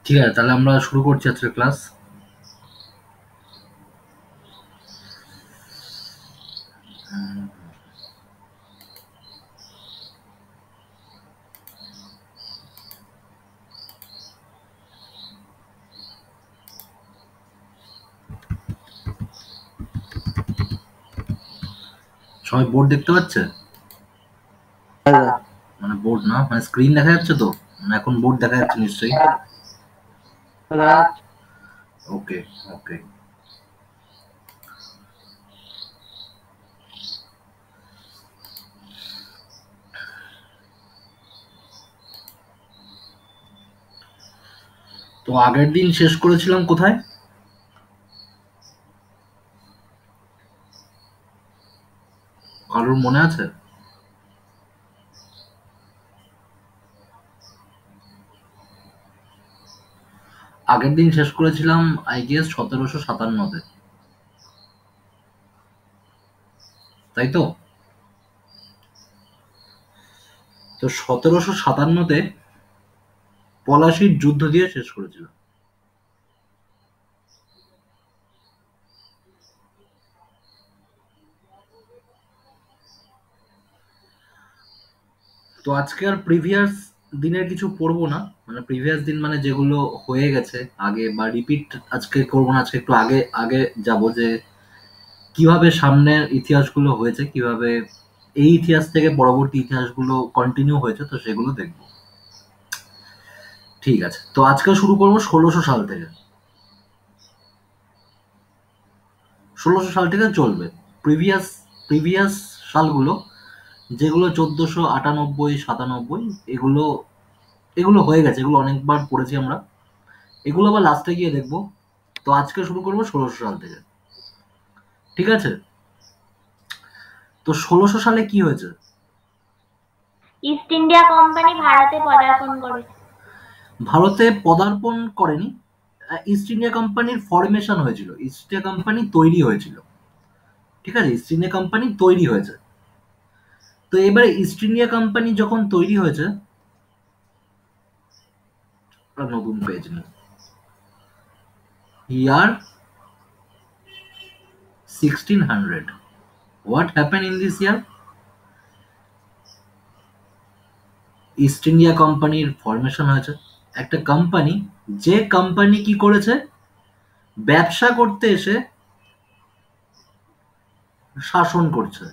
ঠিক আছে, তাহলে আমরা শুরু করছি আজকের ক্লাস। সবাই বোর্ড দেখতে পাচ্ছে? মানে বোর্ড না, মানে স্ক্রিন দেখা যাচ্ছে তো? মানে এখন বোর্ড দেখা যাচ্ছে নিশ্চয়ই। ওকে ওকে। তো আগের দিন শেষ করেছিলাম কোথায়? কারোর মনে আছে? আগের দিন শেষ করেছিলাম আই গেস 1757-তে, তাই তো? তো 1757-তে পলাশির যুদ্ধ দিয়ে শেষ করেছিলাম। তো আজকে আর প্রিভিয়াস দিনের কিছু পড়বো না, মানে প্রিভিয়াস দিন মানে যেগুলো হয়ে গেছে আগে, বা রিপিট আজকে করবো না। আজকে একটু আগে আগে যাবো, যে কিভাবে সামনের ইতিহাসগুলো হয়েছে, কিভাবে এই ইতিহাস থেকে পরবর্তী ইতিহাসগুলো কন্টিনিউ হয়েছে, তো সেগুলো দেখব। ঠিক আছে, তো আজকে শুরু করবো 1600 সাল থেকে। 1600 সাল থেকে চলবে। প্রিভিয়াস প্রিভিয়াস সালগুলো, যেগুলো 1498, 97, এগুলো এগুলো হয়ে গেছে, এগুলো অনেকবার পড়েছি আমরা, এগুলো আবার লাস্টে গিয়ে দেখবো। তো আজকে শুরু করবো 1600 সাল থেকে। ঠিক আছে, তো 1600 সালে কি হয়েছে? ইস্ট ইন্ডিয়া কোম্পানি ভারতে পদার্পণ করেছে। ভারতে পদার্পণ করেনি, ইস্ট ইন্ডিয়া কোম্পানির ফরমেশন হয়েছিল, ইস্ট ইন্ডিয়া কোম্পানি তৈরি হয়েছিল। ঠিক আছে, ইস্ট ইন্ডিয়া কোম্পানি তৈরি হয়েছে। তো এবারে ইস্ট ইন্ডিয়া কোম্পানি যখন তৈরি হয়েছে, নতুন পেজ নিই, ইয়ার 1600, what happen in this year? East India কোম্পানির ফরমেশন হয়েছে। একটা কোম্পানি, যে কোম্পানি কি করেছে, ব্যবসা করতে এসে শাসন করছে।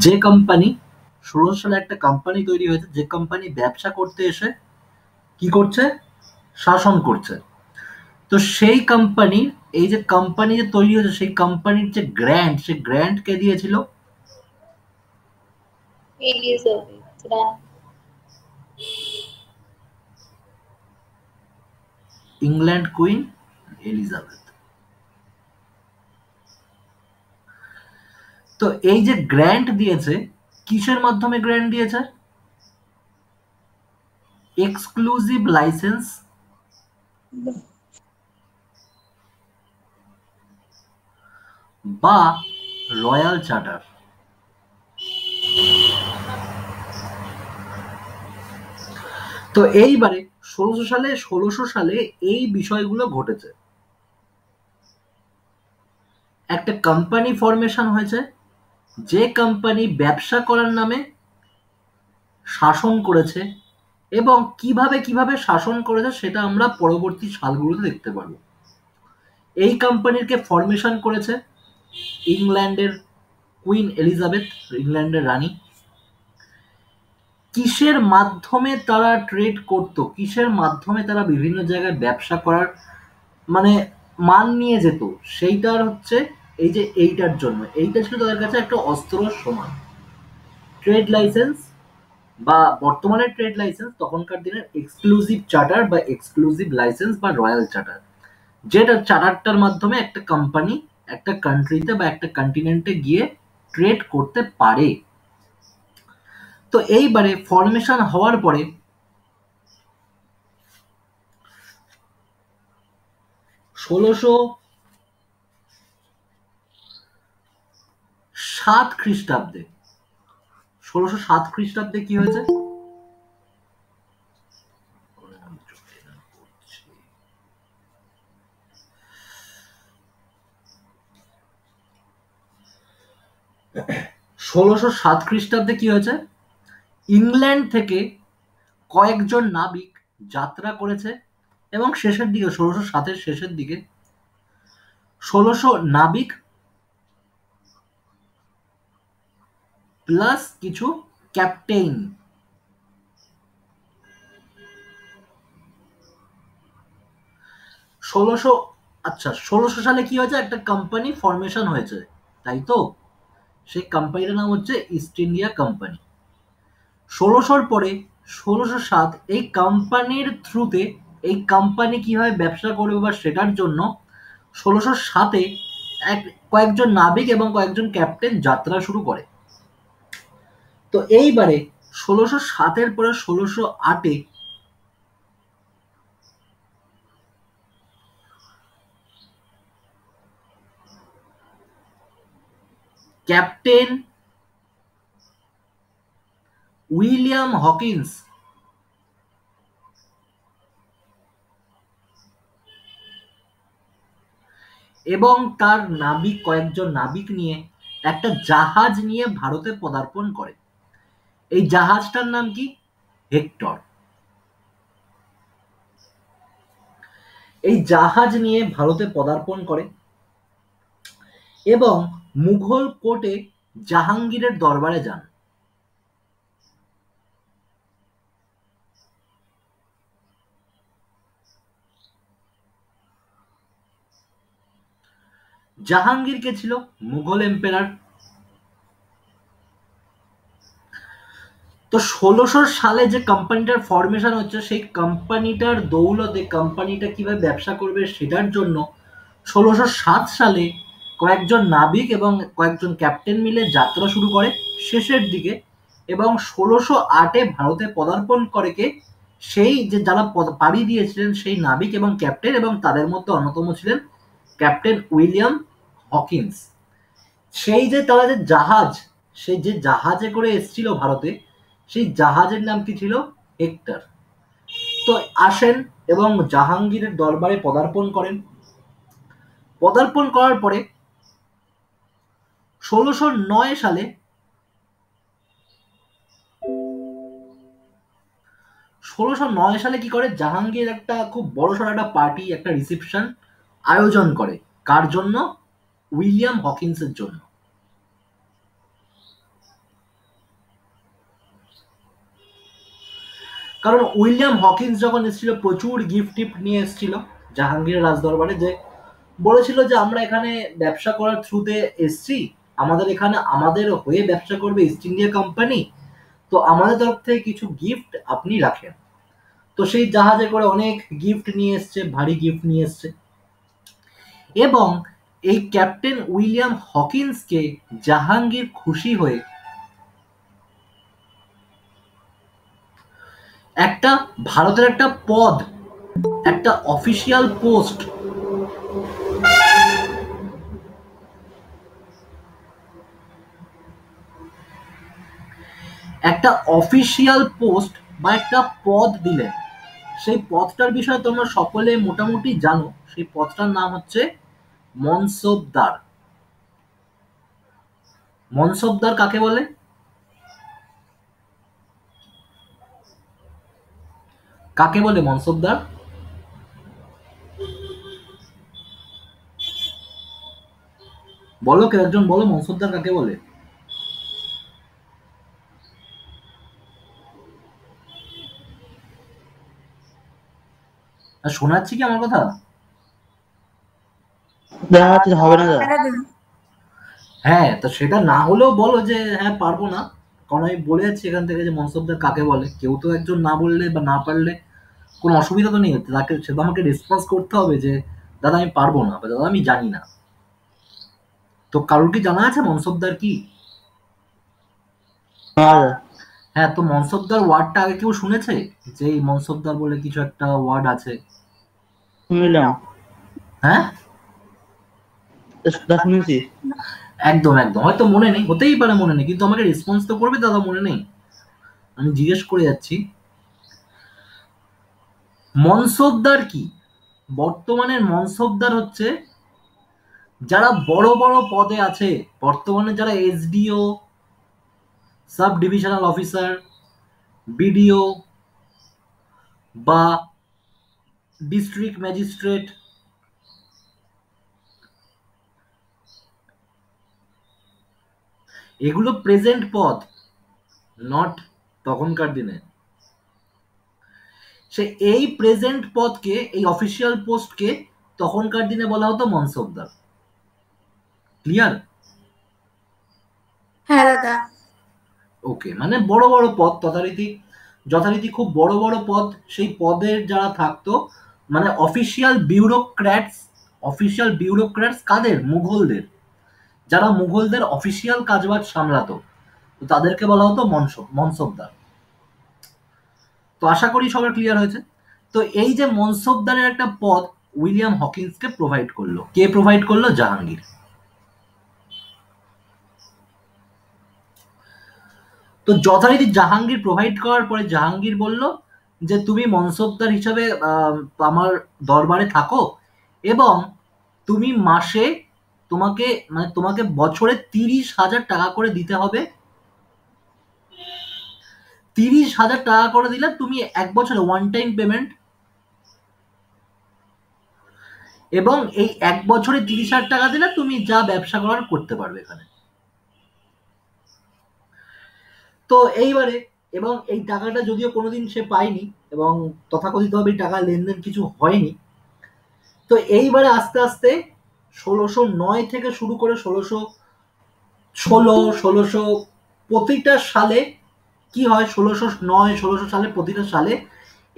যে কোম্পানি, 1600 সালে একটা কোম্পানি তৈরি হয়েছে, যে কোম্পানি ব্যবসা করতে এসে কি করছে, শাসন করছে। তো সেই কোম্পানির, এই যে কোম্পানি যে তৈরি হয়েছে, সেই কোম্পানির যে গ্র্যান্ড, সেই গ্র্যান্ড কে দিয়েছিল? এলিজাবেথ রানী। England queen Elizabeth. তো এই যে গ্র্যান্ট দিয়েছে, কিসের মাধ্যমে গ্র্যান্ট দিয়েছে? এক্সক্লুসিভ লাইসেন্স বা রয়্যাল চার্টার। তো এইবারে 1600 সালে এই বিষয়গুলো ঘটেছে। একটা কোম্পানি ফরমেশন হয়েছে, যে কোম্পানি ব্যবসা করার নামে শাসন করেছে, এবং কিভাবে কিভাবে শাসন করেছে সেটা আমরা পরবর্তী সালগুলোতে দেখতে পারবো। এই কোম্পানিকে ফরমেশন করেছে ইংল্যান্ডের কুইন এলিজাবেথ, ইংল্যান্ডের রানী। কিসের মাধ্যমে তারা ট্রেড করত, কিসের মাধ্যমে তারা বিভিন্ন জায়গায় ব্যবসা করার মানে মান নিয়ে যেত, সেইটার হচ্ছে এই যে এইটার জন্য, এইটা ছিল তাদের কাছে একটা অস্ত্রর সমান। ট্রেড লাইসেন্স, বা বর্তমানে ট্রেড লাইসেন্স, তখনকার দিনের এক্সক্লুসিভ চার্টার বা এক্সক্লুসিভ লাইসেন্স বা রয়্যাল চার্টার, যেটা চার্টারটার মাধ্যমে একটা কোম্পানি একটা কান্ট্রিতে বা একটা কন্টিনেন্টে গিয়ে ট্রেড করতে পারে। তো এইবারে ফরমেশন হওয়ার পরে 1607 খ্রিস্টাব্দে 1607 খ্রিস্টাব্দে কি হয়েছে? 1607 খ্রিস্টাব্দে কি হয়েছে? ইংল্যান্ড থেকে কয়েকজন নাবিক যাত্রা করেছে এবং শেষের দিকে 1607-এর শেষের দিকে 1600 নাবিক প্লাস কিছু ক্যাপ্টেন। 1600 সালে কি হয়েছে? একটা কোম্পানি ফরমেশন হয়েছে, তাই তো? সেই কোম্পানিটার নাম হচ্ছে ইস্ট ইন্ডিয়া কোম্পানি। 1600-র পরে 1607 এই কোম্পানির থ্রুতে এই কোম্পানি কিভাবে ব্যবসা করবে বা সেটার জন্য 1607-এ কয়েকজন নাবিক এবং কয়েকজন ক্যাপ্টেন যাত্রা শুরু করে। তো এইবারে 1607-এর পরে 1608-এ ক্যাপ্টেন উইলিয়াম হকিন্স এবং তার কয়েকজন নাবিক নিয়ে একটা জাহাজ নিয়ে ভারতে পদার্পণ করে। এই জাহাজটার নাম কি? হেক্টর। এই জাহাজ নিয়ে ভারতে পদার্পণ করে এবং মুঘল কোর্টে জাহাঙ্গীরের দরবারে যান। জাহাঙ্গীর কে ছিল? মুঘল এম্পেরার। তো 1600 সালে যে কোম্পানিটার ফরমেশন হচ্ছে সেই কোম্পানিটার দৌলতে কোম্পানিটা কিভাবে ব্যবসা করবে সেটার জন্য 1607 সালে কয়েকজন নাবিক এবং কয়েকজন ক্যাপ্টেন মিলে যাত্রা শুরু করে শেষের দিকে, এবং 1608-এ ভারতে পদার্পণ করে কে? সেই যে যারা পাড়ি দিয়েছিলেন সেই নাবিক এবং ক্যাপ্টেন, এবং তাদের মধ্যে অন্যতম ছিলেন ক্যাপ্টেন উইলিয়াম হকিন্স। সেই যে তারা যে জাহাজ, সেই যে জাহাজে করে এসেছিল ভারতে, সেই জাহাজের নাম কি ছিল? হেক্টর। তো আসেন এবং জাহাঙ্গীরের দরবারে পদার্পণ করেন। পদার্পণ করার পরে 1609 সালে 1609 সালে কি করে? জাহাঙ্গীর একটা খুব বড়সড় একটা পার্টি, একটা রিসেপশন আয়োজন করে। কার জন্য? উইলিয়াম হকিন্সের জন্য। কারণ উইলিয়াম হকিন্স যখন এসেছিল প্রচুর গিফট টিফট নিয়ে এসেছিল জাহাঙ্গীরের রাজদরবারে, যে বলেছিল যে আমরা এখানে ব্যবসা করার থ্রুতে এসছি, আমাদের এখানে আমাদের হয়ে ব্যবসা করবে ইস্ট ইন্ডিয়া কোম্পানি, তো আমাদের তরফ থেকে কিছু গিফট আপনি রাখেন। তো সেই জাহাজে করে অনেক গিফট নিয়ে এসছে, ভারী গিফট নিয়ে এসছে, এবং এই ক্যাপ্টেন উইলিয়াম হকিন্সকে জাহাঙ্গীর খুশি হয়ে একটা ভারতের একটা পদ, একটা অফিসিয়াল পোস্ট, একটা অফিসিয়াল পোস্ট বা একটা পদ দিলেন। সেই পদটার বিষয়ে তোমরা সকলে মোটামুটি জানো। সেই পদটার নাম হচ্ছে মনসবদার। মনসবদার কাকে বলে? কাকে বলে মনসবদার? বলো, কেউ একজন বলো মনসবদার কাকে বলে? আর শোনাচ্ছি কি আমার কথা? হবে না দাদা। হ্যাঁ, তো সেটা না হলেও বলো যে হ্যাঁ পারবো না, কারণ আমি বলে যাচ্ছি এখান থেকে যে মনসবদার কাকে বলে। কেউ তো একজন না বললে বা না পারলে কোনো অসুবিধা তো নেই, তাকে সেটা আমাকে রেসপন্স করতে হবে যে দাদা আমি পারবো না বা দাদা আমি জানি না। তো কারোর কি জানা আছে মনসবদার কি? হ্যাঁ, তো মনসবদার ওয়ার্ডটা আগে কেউ শুনেছে? যে এই মনসবদার বলে কিছু একটা ওয়ার্ড আছে? শুনলাম। হ্যাঁ, তা শুনেছি। একদম একদম, হয়তো মনে নেই, হতেই পারে মনে নেই, কিন্তু আমাকে রেসপন্স তো করবে দাদা, মনে নেই, আমি জিজ্ঞেস করে যাচ্ছি। মনসবদার কি? বর্তমানের মনসবদার হচ্ছে যারা বড় বড় পদে আছে, বর্তমানে যারা SDO, sub divisional officer, BDO বা ডিস্ট্রিক্ট ম্যাজিস্ট্রেট, এগুলো প্রেজেন্ট পদ, নট তখনকার দিনে। সে এই প্রেজেন্ট পদকে, এই অফিসিয়াল পোস্টকে তখনকার দিনে বলা হতো মনসবদার। ক্লিয়ার? হ্যাঁ দাদা। ওকে, মানে বড় বড় পদ, যথারীতি যথারীতি খুব বড় বড় পদ, সেই পদের যারা থাকতো, মানে অফিসিয়াল বিউরোক্র্যাটস। অফিসিয়াল বিউরোক্র্যাটস কাদের? মুঘলদের। যারা মুঘলদের অফিসিয়াল কাজবাজ সামলাতো, তো তাদেরকে বলা হতো মনসবদার। তো আশা করি সবার ক্লিয়ার হয়েছে। তো এই যে মনসবদারের একটা পদ উইলিয়াম হকিন্সকে প্রোভাইড করলো। কে প্রোভাইড করলো? জাহাঙ্গীর। তো যথারীতি জাহাঙ্গীর প্রোভাইড করার পরে জাহাঙ্গীর বলল যে তুমি মনসবদার হিসাবে আমার দরবারে থাকো, এবং তুমি মাসে, তোমাকে মানে তোমাকে বছরে 30,000 টাকা করে দিতে হবে। 30,000 টাকা করে দিলে তুমি এক বছরে ওয়ান টাইম পেমেন্ট, এবং এই এক বছরে 30,000 টাকা দিলে তুমি যা ব্যবসা করার করতে পারবে এখানে। তো এইবারে, এবং এই টাকাটা যদিও কোনোদিন সে পায়নি, এবং তথাকথিতভাবে এই টাকা লেনদেন কিছু হয়নি। তো এইবারে আস্তে আস্তে 1609 থেকে শুরু করে 1616 প্রতিটা সালে কি হয়, 1609 1600 সালে প্রতিটা সালে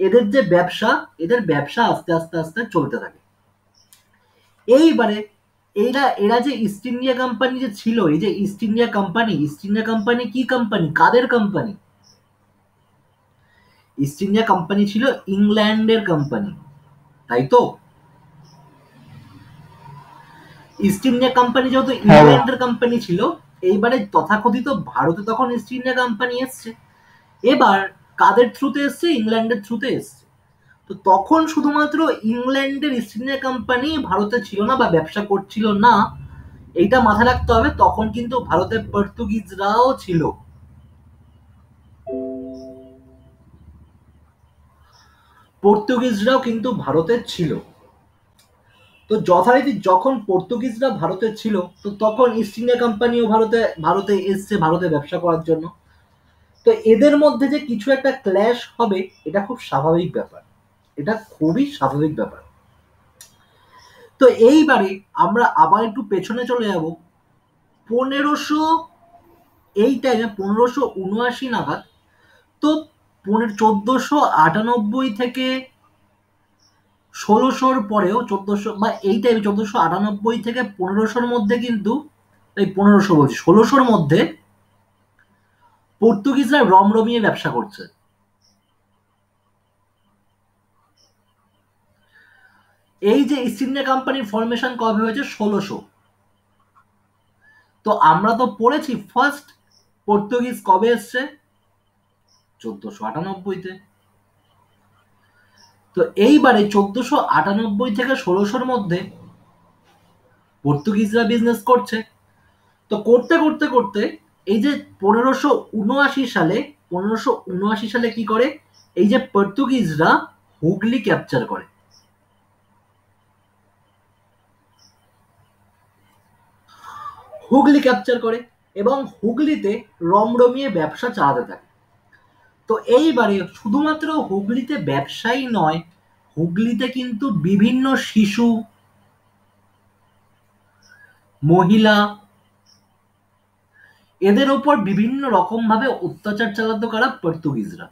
এদের যে ব্যবসা, এদের ব্যবসা আস্তে আস্তে আস্তে চলতে থাকে। এইবারে এরা যে ইস্ট ইন্ডিয়া কোম্পানি যে ছিল, এই যে east India company, East India company কি কোম্পানি, কাদের কোম্পানি? ইস্ট ইন্ডিয়া কোম্পানি ছিল ইংল্যান্ডের কোম্পানি, তাই তো? ইস্ট ইন্ডিয়া কোম্পানি যেহেতু ইংল্যান্ডের কোম্পানি ছিল, এইবারে তথাকথিত ভারতে তখন ইস্ট ইন্ডিয়া কোম্পানি এসছে। এবার কাদের থ্রুতে এসছে? ইংল্যান্ডের থ্রুতে এসছে। তো তখন শুধুমাত্র ইংল্যান্ডের ইস্ট ইন্ডিয়া কোম্পানি ভারতে ছিল না বা ব্যবসা করছিল না, এইটা মাথায় রাখতে হবে। তখন কিন্তু ভারতের পর্তুগিজরাও ছিল। পর্তুগিজরাও কিন্তু ভারতে ছিল। তো যথারীতি যখন পর্তুগিজরা ভারতে ছিল, তো তখন ইস্ট ইন্ডিয়া কোম্পানিও ভারতে এসছে ভারতে ব্যবসা করার জন্য। তো এদের মধ্যে যে কিছু একটা ক্ল্যাশ হবে, এটা খুব স্বাভাবিক ব্যাপার, এটা খুবই স্বাভাবিক ব্যাপার। তো এইবারে আমরা আবার একটু পেছনে চলে যাব, 1500, এই টাইমে 1579 নাগাদ। তো 1498 থেকে 1600-র পরেও 1400 বা এই টাইমে 1498 থেকে 1500-র মধ্যে কিন্তু, এই 1500 বলছি 1600-র মধ্যে পর্তুগিজরা রমরমিয়ে ব্যবসা করছে। এই যে ইস্ট ইন্ডিয়া কোম্পানির ফরমেশন কবে হয়েছে? 1600। তো আমরা তো পড়েছি ফার্স্ট পর্তুগিজ কবে এসছে? 1498-তে। তো এইবারে 1498 থেকে 1600-র মধ্যে পর্তুগিজরা বিজনেস করছে। তো করতে করতে করতে এই যে 1579 সালে কি করে, এই যে পর্তুগিজরা হুগলি ক্যাপচার করে। হুগলি ক্যাপচার করে এবং হুগলিতে রমরমিয়ে ব্যবসা চালাতে থাকে। তো এইবারে শুধুমাত্র হুগলিতে ব্যবসাই নয়, হুগলিতে কিন্তু বিভিন্ন শিশু, মহিলা, এদের ওপর বিভিন্ন রকম ভাবে অত্যাচার চালাতো কারা? পর্তুগিজরা।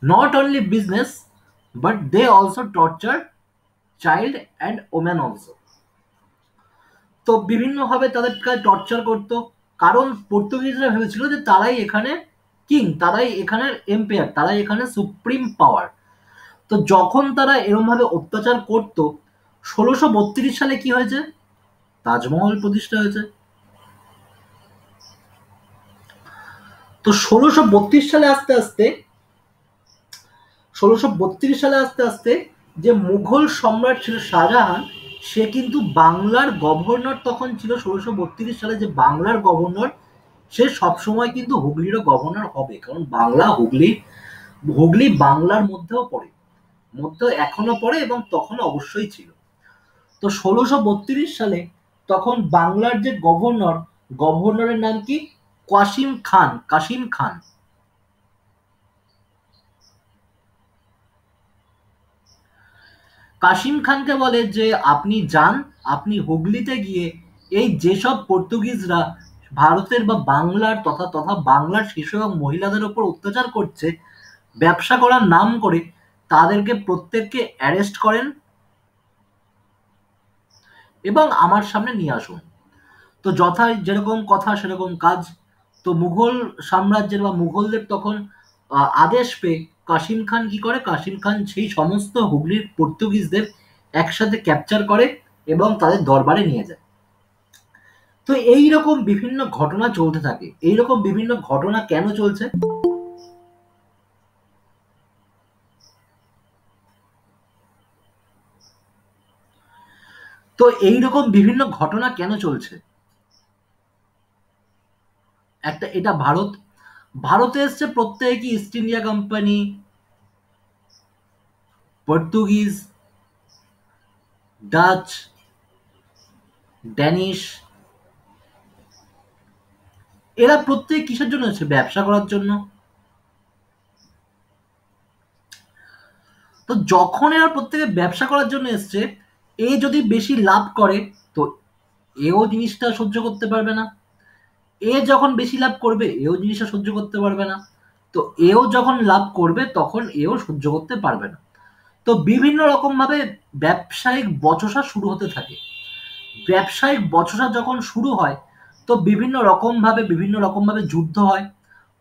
Not only business, but they also torture child and women also. তো বিভিন্নভাবে তাদেরকে টর্চার করতো, কারণ পর্তুগিজরা ভেবেছিল যে তারাই এখানে কিং, তারাই এখানের এম্পায়ার, তারাই এখানে সুপ্রিম পাওয়ার। তো তো যখন তারা এরকম ভাবে অত্যাচার করত, 1632 সালে কি হয়েছে? তাজমহল প্রতিষ্ঠা হয়েছে। তো 1632 সালে আস্তে আস্তে যে মুঘল সম্রাট ছিল শাহজাহান, সে কিন্তু বাংলার গভর্নর তখন ছিল। 1632 সালে যে বাংলার গভর্নর, সে সবসময় কিন্তু হুগলিরও গভর্নর হবে, কারণ বাংলা হুগলি, হুগলি বাংলার মধ্যেও এখনো পড়ে এবং তখন অবশ্যই ছিল। তো 1632 সালে তখন বাংলার যে গভর্নরের নাম কি? কাসিম খান। কাসিম খানকে বলে যে আপনি যান, আপনি হুগলিতে গিয়ে এই যেসব পর্তুগিজরা ভারতের বা বাংলার তথা তথা বাংলার শিশু এবং মহিলাদের উপর অত্যাচার করছে ব্যবসা করার নাম করে, তাদেরকে প্রত্যেককে অ্যারেস্ট করেন এবং আমার সামনে নিয়ে আসুন। তো যেরকম কথা সেরকম কাজ। তো মুঘল সাম্রাজ্যের বা মুঘলদের তখন আদেশ পেয়ে কাসিম খান কি করে? কাসিম খান সেই সমস্ত হুগলির পর্তুগিজদের একসাথে ক্যাপচার করে এবং তাদের দরবারে নিয়ে যায়। তো এইরকম বিভিন্ন ঘটনা চলতে থাকে। এইরকম বিভিন্ন ঘটনা কেন চলছে? তো এইরকম বিভিন্ন ঘটনা কেন চলছে? এটা ভারতে এসছে প্রত্যেকে, east India company, Portuguese, Dutch, Danish, এরা প্রত্যেক কিসের জন্য এসছে? ব্যবসা করার জন্য। তো যখন এরা প্রত্যেকে ব্যবসা করার জন্য এসছে, এ যদি বেশি লাভ করে তো এও জিনিসটা সহ্য করতে পারবে না। এ যখন বেশি লাভ করবে এও জিনিসটা সহ্য করতে পারবে না। তো এও যখন লাভ করবে তখন এও সহ্য করতে পারবে না। তো বিভিন্ন রকম ভাবে ব্যবসায়িক বচসা শুরু হতে থাকে। ব্যবসায়িক বচসা যখন শুরু হয়, তো বিভিন্ন রকম ভাবে যুদ্ধ হয়।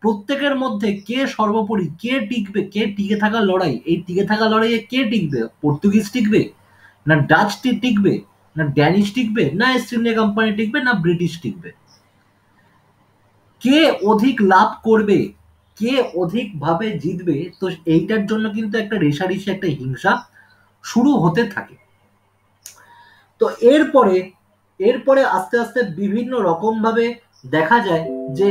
প্রত্যেকের মধ্যে কে সর্বোপরি, কে টিকবে, কে টিকে থাকার লড়াই। এই টিকে থাকার লড়াইয়ে কে টিকবে? পর্তুগিজ টিকবে, না ডাচ টিকবে, না ড্যানিশ টিকবে, না ইস্ট ইন্ডিয়া কোম্পানি টিকবে, না ব্রিটিশ টিকবে। কে অধিক লাভ করবে, কে অধিক ভাবে জিতবে, তো এইটার জন্য কিন্তু একটা রেষারেষি, একটা হিংসা শুরু হতে থাকে। তো এরপরে এরপরে আস্তে আস্তে বিভিন্ন রকম ভাবে দেখা যায় যে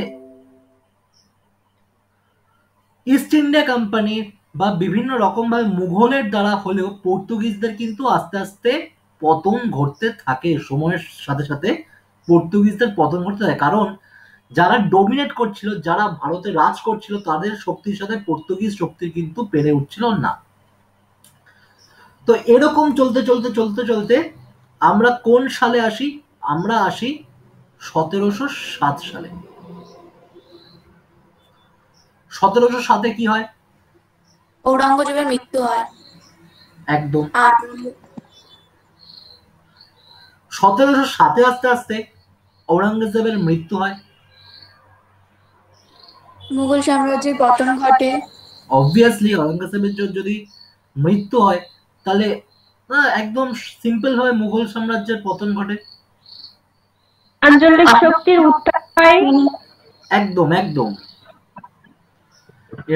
ইস্ট ইন্ডিয়া কোম্পানি বা বিভিন্ন রকম ভাবে মুঘলের দ্বারা হলেও পর্তুগিজদের কিন্তু আস্তে আস্তে পতন ঘটতে থাকে। সময়ের সাথে সাথে পর্তুগিজদের পতন ঘটতে থাকে, কারণ যারা ডোমিনেট করছিল, যারা ভারতে রাজ করছিল, তাদের শক্তির সাথে পর্তুগিজ শক্তি কিন্তু পেরে উঠছিল না। তো এরকম চলতে চলতে চলতে চলতে আমরা কোন সালে আসি? আমরা আসি 1707 সালে। 1707-এ কি হয়? ঔরঙ্গজেবের মৃত্যু হয়। একদম। আর 1707-এ আস্তে আস্তে ঔরঙ্গজেবের মৃত্যু হয়। মুঘল সাম্রাজ্যের পতন ঘটে। অবভিয়াসলি ঔরঙ্গজেবের যদি মৃত্যু হয়, তাহলে একদম সিম্পল ভাবে মুঘল সাম্রাজ্যের পতন ঘটে। আঞ্চলিক শক্তির উত্থান হয়। একদম একদম।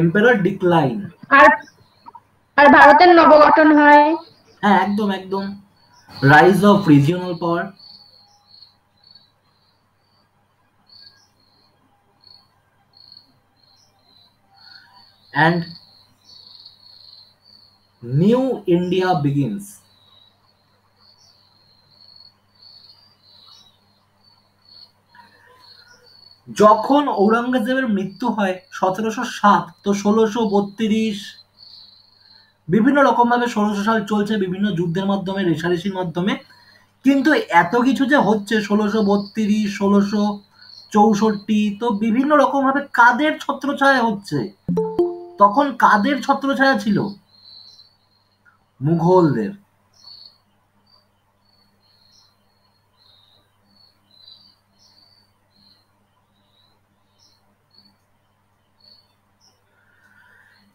Emperor decline. আর আর ভারতের নবগঠন হয়। হ্যাঁ, একদম একদম। Rise of regional power. and new India begins. যখন ঔরঙ্গজেবের মৃত্যু হয় 1707, তো 1632 বিভিন্ন রকম ভাবে 1600 সাল চলছে, বিভিন্ন যুদ্ধের মাধ্যমে, রেষারেষির মাধ্যমে। কিন্তু এত কিছু যে হচ্ছে 1632, 1664, তো বিভিন্ন রকম ভাবে কাদের ছত্রছায়া হচ্ছে? তখন কাদের ছত্রছায়া ছিল? মুঘলদের।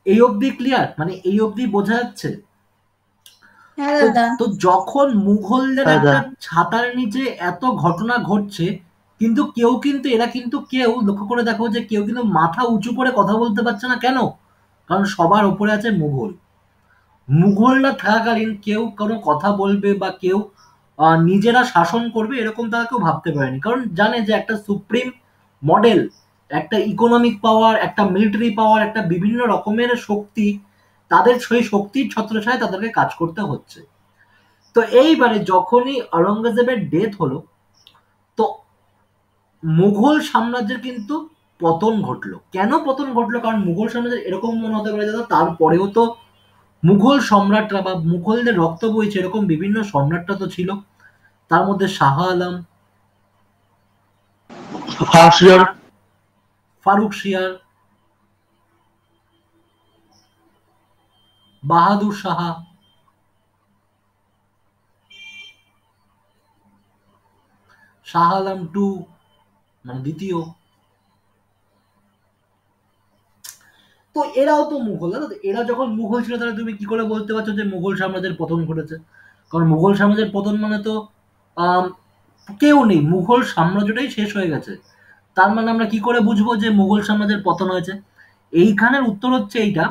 এই অবধি ক্লিয়ার? মানে এই অবধি বোঝা যাচ্ছে? দাদা। তো যখন মুঘলদের হ্যাঁ একটা দাদা। ছাতার নিচে এত ঘটনা ঘটছে, কিন্তু কেউ কিন্তু এরা কিন্তু কেউ লক্ষ্য করে দেখো যে কেউ কিন্তু মাথা উঁচু করে কথা বলতে পারছে না, কেন? কারণ সবার উপরে আছে মুঘল। মুঘলরা থাকাকালীন কেউ কোনো কথা বলবে বা কেউ নিজেরা শাসন করবে এরকম তারা কেউ ভাবতে পারেনি, কারণ জানে যে একটা সুপ্রিম মডেল, একটা ইকোনমিক পাওয়ার, একটা মিলিটারি পাওয়ার, একটা বিভিন্ন রকমের শক্তি, তাদের সেই শক্তির ছত্রছায়ায় তাদেরকে কাজ করতে হচ্ছে। তো এইবারে যখনই আওরঙ্গজেবের ডেথ হলো, তো মুঘল সাম্রাজ্যের কিন্তু পতন ঘটলো। কেন পতন ঘটলো? কারণ মুঘল সাম্রাজ্যের এরকম মনে হতে পারে দাদা, তারপরেও তো মুঘল সম্রাটরা বা মুঘলদের রক্ত বইছে এরকম বিভিন্ন সম্রাটরা তো ছিল, তার মধ্যে শাহ আলম, ফার্সিয়ার। ফারুক শিয়ার, বাহাদুর শাহ, শাহ আলম টু মানে দ্বিতীয়। তো এরাও তো মুঘল দাদা। এরা যখন মুঘল ছিল তাহলে তুমি কি করে বলতে পারছো যে মুঘল সাম্রাজ্যের পতন ঘটেছে? কারণ মুঘল সাম্রাজ্যের পতন মানে তো আম, কেউ নেই, মুঘল সাম্রাজ্যটাই শেষ হয়ে গেছে। তার মানে আমরা কি করে বুঝবো যে মুঘল সাম্রাজ্যের পতন হয়েছে? এইখানের উত্তর হচ্ছে এইটা,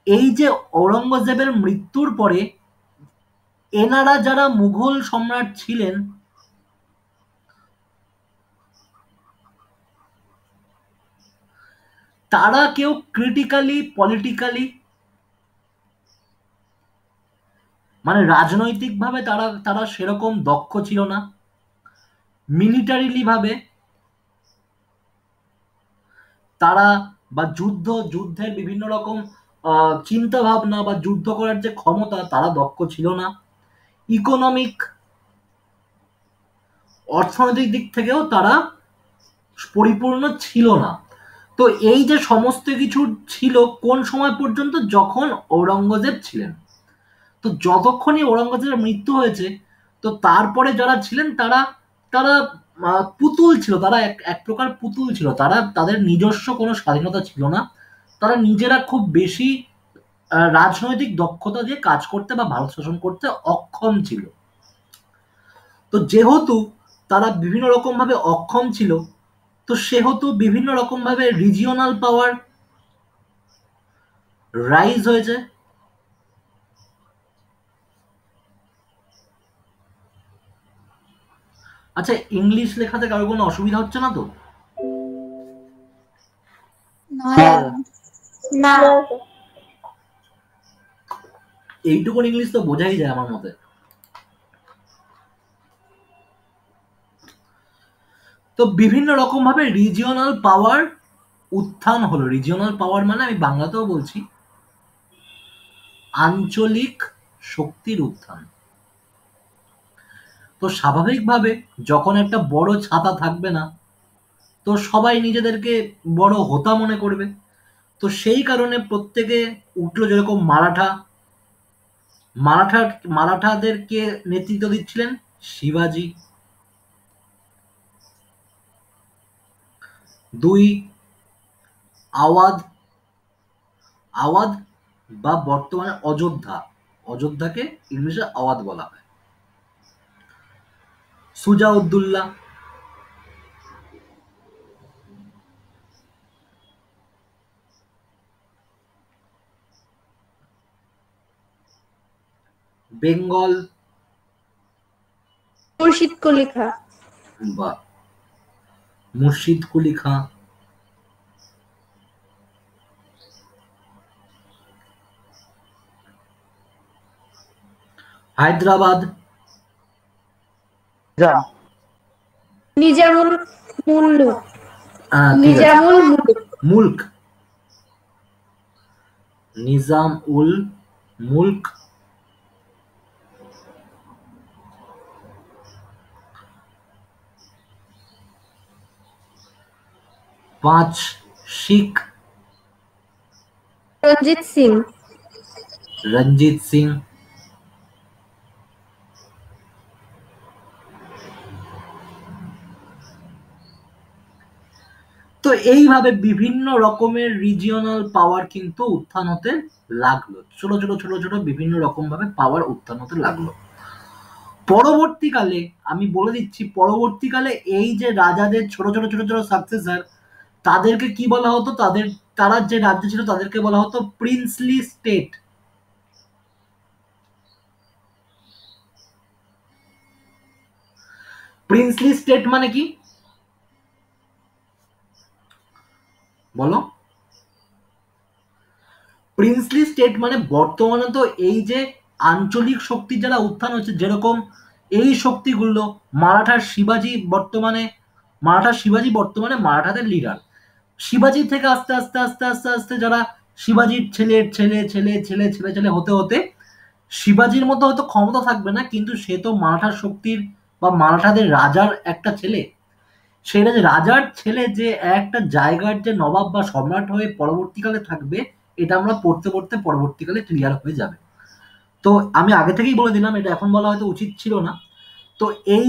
এই যে ঔরঙ্গজেবের মৃত্যুর পরে এনারা যারা মুঘল সম্রাট ছিলেন, তারা কেউ ক্রিটিক্যালি পলিটিক্যালি মানে রাজনৈতিকভাবে তারা তারা সেরকম দক্ষ ছিল না, মিলিটারিলি ভাবে তারা বা যুদ্ধের বিভিন্ন রকম চিন্তা ভাবনা বা যুদ্ধ করার যে ক্ষমতা তারা দক্ষ ছিল না, ইকোনমিক অর্থনৈতিক দিক থেকেও তারা পরিপূর্ণ ছিল না। তো এই যে সমস্ত কিছু ছিল কোন সময় পর্যন্ত? যখন ঔরঙ্গজেব ছিলেন। তো যতক্ষণই ঔরঙ্গজেবের মৃত্যু হয়েছে, তো তারপরে যারা ছিলেন তারা তারা পুতুল ছিল, তারা এক এক প্রকার পুতুল ছিল, তারা তাদের নিজস্ব কোনো স্বাধীনতা ছিল না, তারা নিজেরা খুব বেশি রাজনৈতিক দক্ষতা দিয়ে কাজ করতে বা ভারত শাসন করতে অক্ষম ছিল। তো যেহেতু তারা বিভিন্ন রকম ভাবে অক্ষম ছিল, তো সেহেতু বিভিন্ন রকম ভাবে রিজিওনাল পাওয়ার রাইজ হয়েছে। আচ্ছা, ইংলিশ লেখাতে কারো কোনো অসুবিধা হচ্ছে না তো? নয় হ্যাঁ দাদা। না। এইটুকুন ইংলিশ তো বোঝাই যায় আমার মতে। তো বিভিন্ন রকম ভাবে রিজিওনাল পাওয়ার উত্থান হলো। রিজিওনাল পাওয়ার মানে আমি বাংলাতেও বলছি, আঞ্চলিক শক্তির উত্থান। তো স্বাভাবিকভাবে যখন একটা বড় ছাতা থাকবে না, তো সবাই নিজেদেরকে বড় হোতা মনে করবে। তো সেই কারণে প্রত্যেকে উঠলো, যেরকম মারাঠা মারাঠাদেরকে নেতৃত্ব দিচ্ছিলেন শিবাজি। দুই, আওয়াধ। আওয়াধ বা বর্তমানে অযোধ্যা, অযোধ্যাকে ইংলিশে আওয়াধ বলা হয়। সুজাউদ্দৌলা, বেঙ্গল মুর্শিদ কুলি খাঁ। বা মুর্শিদ কুলি খাঁ, হায়দ্রাবাদ, নিজাম। নিজামুল মুল্লুক। ঠিক আছে, নিজামুল মুলুক। মুল্ক, নিজাম উল মুল্ক। পাঁচ, শিখ, রঞ্জিত সিং। রঞ্জিত সিং। তো এইভাবে বিভিন্ন রকমের রিজিওনাল পাওয়ার কিন্তু উত্থান হতে লাগলো, ছোট ছোট ছোট ছোট বিভিন্ন রকম ভাবে পাওয়ার উত্থান হতে লাগলো। পরবর্তীকালে আমি বলে দিচ্ছি, পরবর্তীকালে এই যে রাজাদের ছোট ছোট ছোট ছোট সাকসেসর, তাদেরকে কি বলা হতো, তারা যে রাজ্য ছিল তাদেরকে বলা হতো প্রিন্সলি স্টেট। প্রিন্সলি স্টেট মানে কি বলো? প্রিন্সলি স্টেট মানে বর্তমানে তো এই যে আঞ্চলিক শক্তির যারা উত্থান হচ্ছে, যেরকম এই শক্তিগুলো মারাঠার শিবাজি বর্তমানে মারাঠাদের লিডার। শিবাজি থেকে আস্তে আস্তে আস্তে আস্তে আস্তে যারা শিবাজির ছেলে ছেলে ছেলে ছেলে ছেলে ছেলে হতে হতে শিবাজির মতো হয়তো ক্ষমতা থাকবে না, কিন্তু সে তো মারাঠার শক্তির বা মারাঠাদের রাজার একটা ছেলে। সেটা যে রাজার ছেলে যে একটা জায়গার যে নবাব বা সম্রাট হয়ে পরবর্তীকালে থাকবে, এটা আমরা পড়তে পড়তে পরবর্তীকালে ক্লিয়ার হয়ে যাবে। তো আমি আগে থেকেই বলে দিলাম, এটা এখন বলা হয়তো উচিত ছিল না। তো এই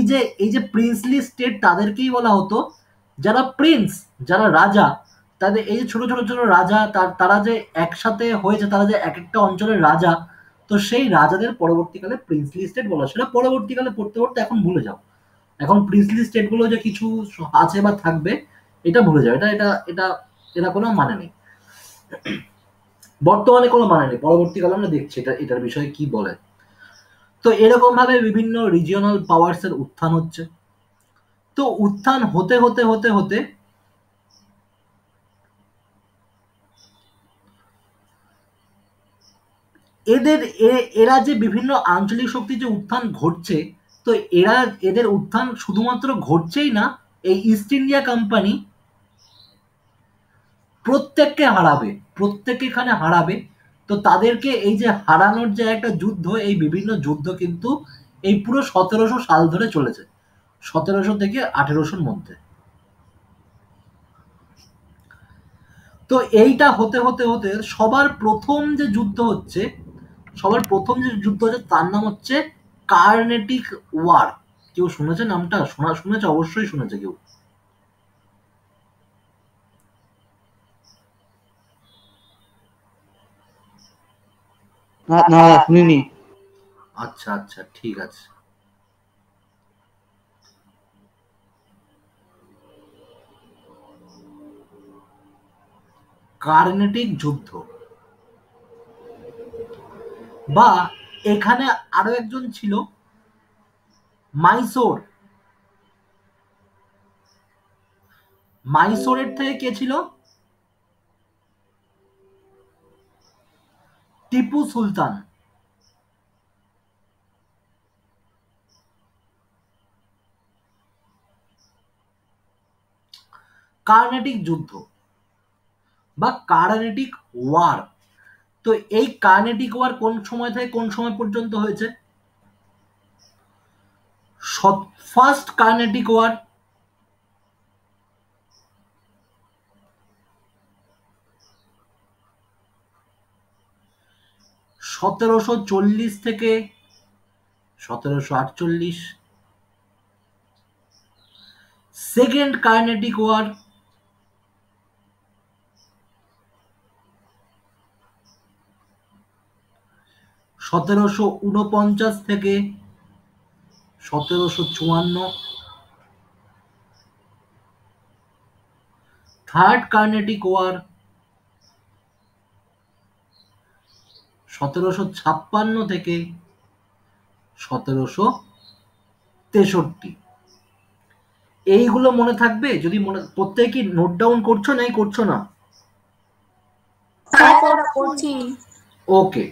যে প্রিন্সলি স্টেট, তাদেরকেই বলা হতো যারা প্রিন্স, যারা রাজা, তাদের এই যে ছোট ছোট ছোট রাজা, তারা যে একসাথে হয়েছে, তারা যে এক একটা অঞ্চলের রাজা, তো সেই রাজাদের পরবর্তীকালে প্রিন্সলি স্টেট বলা। সেটা পরবর্তীকালে পড়তে পড়তে এখন ভুলে যাও। এখন প্রিন্সলি স্টেট গুলো যে কিছু আছে বা থাকবে, এটা ভুলে যাও। এটা এটা এটা এটা কোনো মানে নেই, বর্তমানে কোনো মানে নেই। পরবর্তীকালে আমরা দেখছি এটার বিষয়ে কি বলে। তো এরকম ভাবে বিভিন্ন রিজিওনাল পাওয়ার্স এর উত্থান হচ্ছে। তো উত্থান হতে হতে হতে হতে এরা যে বিভিন্ন আঞ্চলিক শক্তির যে উত্থান ঘটছে, তো এদের উত্থান শুধুমাত্র ঘটছেই না, এই ইস্ট ইন্ডিয়া কোম্পানি প্রত্যেককে এখানে হারাবে। তো তাদেরকে এই যে হারানোর যে একটা যুদ্ধ, এই বিভিন্ন যুদ্ধ কিন্তু এই পুরো 1700 সাল ধরে চলেছে, 1700 থেকে 1800-র মধ্যে। তো এইটা হতে হতে হতে সবার প্রথম যে যুদ্ধ হচ্ছে তার নাম হচ্ছে কার্নেটিক ওয়ার। কেউ শুনেছে নামটা? শুনেছে, অবশ্যই শুনেছে কেউ। না না দাদা, শুনিনি। আচ্ছা আচ্ছা, ঠিক আছে। কার্নেটিক যুদ্ধ, বা এখানে আরো একজন ছিল মাইসোর। মাইসোরের থেকে কে ছিল? টিপু সুলতান। কার্নেটিক যুদ্ধ বা কার্নেটিক ওয়ার। তো এই কার্নেটিক ওয়ার কোন সময় থেকে কোন সময় পর্যন্ত হয়েছে? ফার্স্ট কার্নেটিক ওয়ার 1740 থেকে 1748। সেকেন্ড কার্নেটিক ওয়ার 1749 থেকে 1754। থার্ড কার্নেটিক ওয়ার 1756 থেকে 1763। এইগুলো মনে থাকবে যদি প্রত্যেকে কি নোট ডাউন করছো নাই করছো না? হ্যাঁ করছি। ওকে।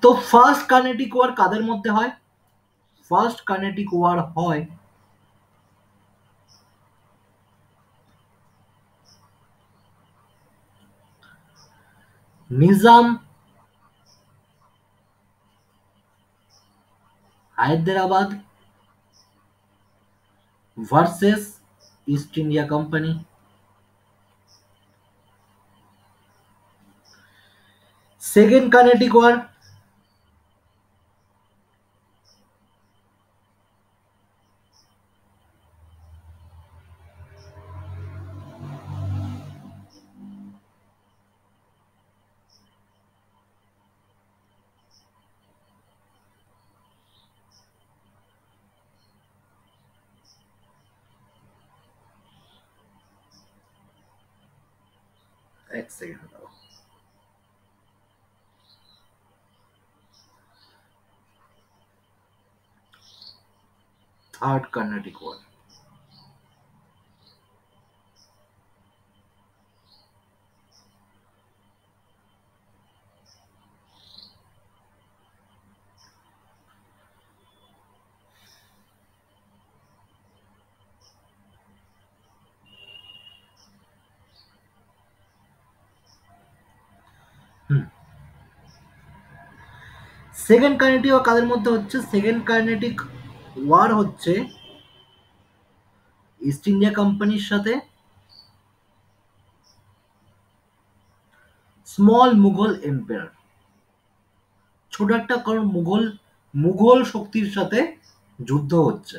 তো ফার্স্ট কার্নেটিক ওয়ার কাদের মধ্যে হয়? ফার্স্ট কার্নেটিক ওয়ার হয় Nizam Hyderabad versus East India company. Second Carnatic war এক সেকেন্ড দাও। Third Carnatic war. Second Carnatic war কাদের মধ্যে হচ্ছে? সেকেন্ড কার্নেটিক ওয়ার হচ্ছে ইস্ট ইন্ডিয়া কোম্পানির সাথে স্মল মুঘল এম্পায়ার, ছোট একটা কারণ মুঘল শক্তির সাথে যুদ্ধ হচ্ছে।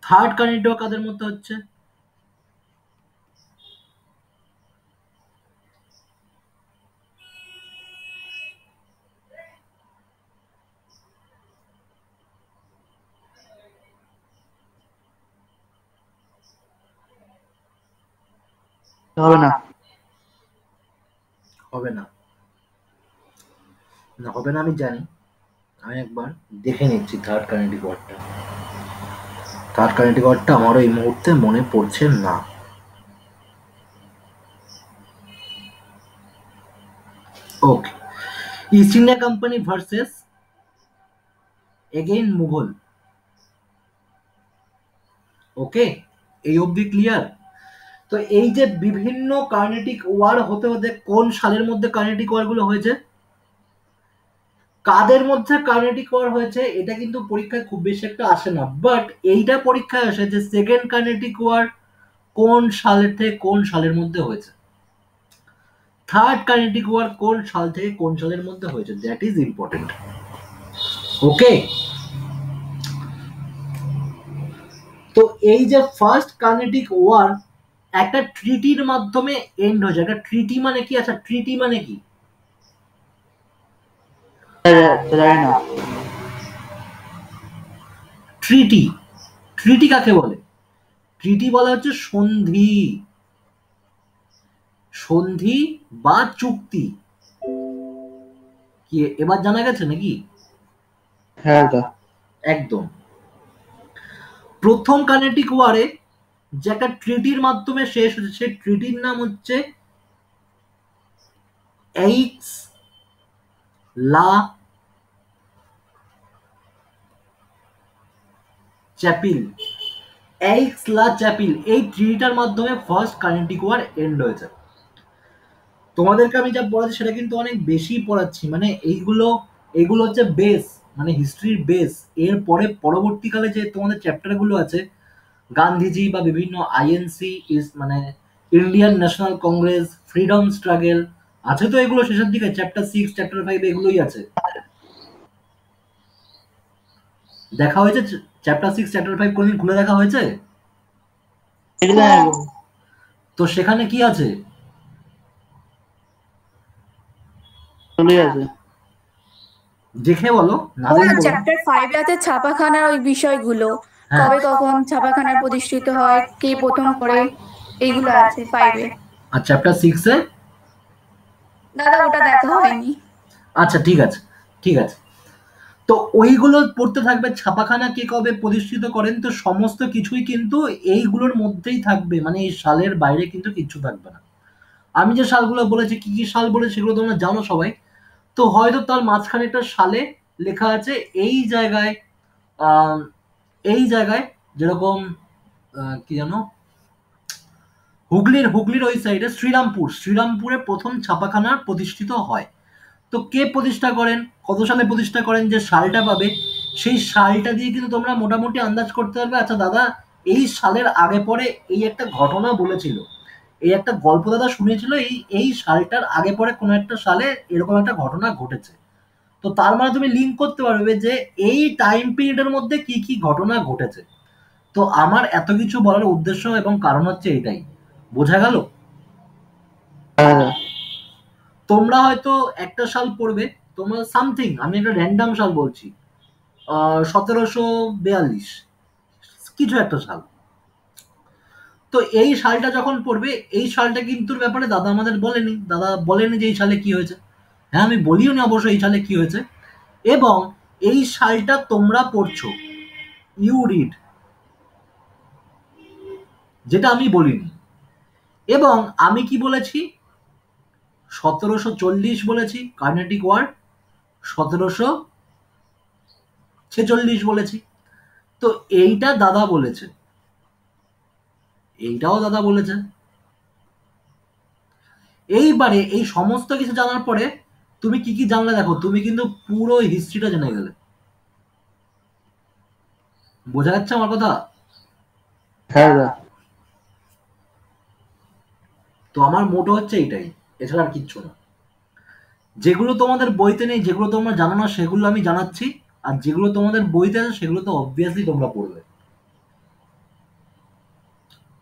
থার্ড কার্নেটিক ওয়ার কাদের মধ্যে হচ্ছে? হবে না। হবে না, না হবে না আমি জানি, আমি একবার দেখে নিচ্ছি থার্ড কার্নেটিক ওয়ারটা। থার্ড কার্নেটিক ওয়ারটা আমারও এই মুহূর্তে মনে পড়ছে না। Okay, East India company versus again Mughal. Okay, এই অবধি ক্লিয়ার? তো এই যে বিভিন্ন কার্নেটিক ওয়ার হতে হতে কোন সালের মধ্যে কার্নেটিক ওয়ার গুলো হয়েছে, কাদের মধ্যে কার্নেটিক ওয়ার হয়েছে, এটা কিন্তু পরীক্ষায় খুব বেশি একটা আসে না, বাট এইটা পরীক্ষায় আসে যে সেকেন্ড কার্নেটিক ওয়ার কোন সালের থেকে কোন সালের মধ্যে হয়েছে, থার্ড কার্নেটিক ওয়ার কোন সাল থেকে কোন সালের মধ্যে হয়েছে, দ্যাট ইজ ইম্পর্টেন্ট। ওকে, তো এই যে ফার্স্ট কার্নেটিক ওয়ার একটা ট্রিটির মাধ্যমে এন্ড হয়েছে। একটা ট্রিটি মানে কি? আচ্ছা, ট্রিটি মানে কি? জানি না। ট্রিটি, ট্রিটি কাকে বলে? ট্রিটি বলা হচ্ছে সন্ধি, সন্ধি বা চুক্তি। কি এবার জানা গেছে নাকি? হ্যাঁ দা। একদম। প্রথম কার্নেটিক ওয়ারে যে একটা ট্রিটির মাধ্যমে শেষ হচ্ছে, সেই ট্রিটির নাম হচ্ছে এইক্স লা চ্যাপিল। এইক্স লা চ্যাপিল, এই ট্রিটিটার মাধ্যমে ফার্স্ট কার্নেটিক ওয়ার এন্ড হয়েছে। তোমাদেরকে আমি যা পড়াচ্ছি সেটা কিন্তু অনেক বেশি পড়াচ্ছি, মানে এইগুলো হচ্ছে বেস, মানে হিস্ট্রির বেস। এর পরে পরবর্তীকালে যে তোমাদের চ্যাপ্টারগুলো আছে, গান্ধীজি বা বিভিন্ন আইএনসি মানে Indian national Congress, freedom struggle আছে, তো এগুলো শেষের দিকে চ্যাপ্টার 6 চ্যাপ্টার 5 এগুলোই আছে। দেখা হয়েছে চ্যাপ্টার 6 চ্যাপ্টার 5 কোনদিন খুলে দেখা হয়েছে? তো সেখানে কি আছে? চলে আছে। দেখে বলো, না ওই দেখে বলো। চ্যাপ্টার 5 আছে ছাপাখানার ওই বিষয়গুলো, হ্যাঁ। কবে কখন ছাপাখানা প্রতিষ্ঠিত হয়, কে প্রথম করে, এইগুলো আছে 5-এ। আর চ্যাপ্টার 6 এ? দাদা ওটা দেখা হয়নি। আচ্ছা ঠিক আছে, ঠিক আছে। তো ওইগুলো পড়তে থাকবে, ছাপাখানা কে কবে প্রতিষ্ঠিত করেন, তো সমস্ত কিছুই কিন্তু এইগুলোর মধ্যেই থাকবে, মানে এই সালের বাইরে কিন্তু কিচ্ছু থাকবে না। আমি যে সালগুলো বলেছি, কি কি সাল বলেছি সেগুলো তোমরা জানো সবাই, তো হয়তো তার মাঝখানে একটা সালে লেখা আছে এই জায়গায়, আহ, এই জায়গায় যেরকম কি জানো, হুগলির ওই সাইডে শ্রীরামপুরে প্রথম ছাপাখানা প্রতিষ্ঠিত হয়। তো কে প্রতিষ্ঠা করেন, কত সালে প্রতিষ্ঠা করেন, যে সালটা পাবে সেই সালটা দিয়ে কিন্তু তোমরা মোটামুটি আন্দাজ করতে পারবে, আচ্ছা দাদা এই সালের আগে পরে এই একটা ঘটনা বলেছিল, এই একটা গল্প দাদা শুনেছিল, এই সালটার আগে পরে কোনো একটা সালে এরকম একটা ঘটনা ঘটেছে। তো তার মানে তুমি লিঙ্ক করতে পারবে যে এই টাইম পিরিয়ডের মধ্যে কি কি ঘটনা ঘটেছে। তো আমার এত কিছু বলার উদ্দেশ্য এবং কারণ হচ্ছে এটাই। বোঝা গেল? হ্যাঁ দা। তোমরা হয়তো একটা সাল পড়বে, তোমার সামথিং, আমি একটা র্যান্ডাম সাল বলছি, 1742 কিছু একটা সাল। তো এই সালটা যখন পড়বে, এই সালটা কিন্তু ব্যাপারে দাদা আমাদের বলেনি, দাদা বলেনি যে এই সালে কি হয়েছে। হ্যাঁ, আমি বলিও নি অবশ্যই এই সালে কি হয়েছে। এবং এই সালটা তোমরা পড়ছো, ইউ রিড, যেটা আমি বলিনি। এবং আমি কি বলেছি, 1740 বলেছি কার্নেটিক ওয়ার, 1746 বলেছি। তো এইটা দাদা বলেছে, এইটাও দাদা বলেছে। এইবারে এই সমস্ত কিছু জানার পরে তুমি কি কি জানলে দেখো, তুমি কিন্তু পুরো হিস্ট্রিটা জেনে গেলে। বোঝা যাচ্ছে আমার কথা? হ্যাঁ দাদা। তো আমার মোটো হচ্ছে এইটাই, এছাড়া আর কিচ্ছু না। যেগুলো তোমাদের বইতে নেই, যেগুলো তোমরা জানো না, সেগুলো আমি জানাচ্ছি। আর যেগুলো তোমাদের বইতে আছে সেগুলো তো অবভিয়াসলি তোমরা পড়বে।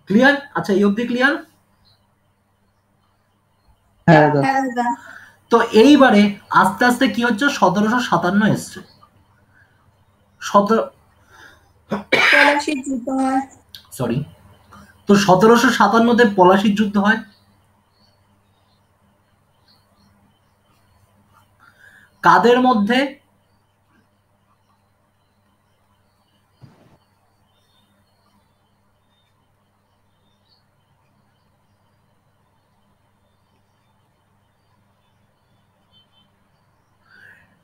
ক্লিয়ার? আচ্ছা, এই অবধি ক্লিয়ার? হ্যাঁ দাদা। হ্যাঁ দাদা। তো এইবারে আস্তে আস্তে কি হচ্ছে, 1757 এসছে। পলাশির যুদ্ধ হয়। সরি, তো 1757-তে পলাশির যুদ্ধ হয়। কাদের মধ্যে?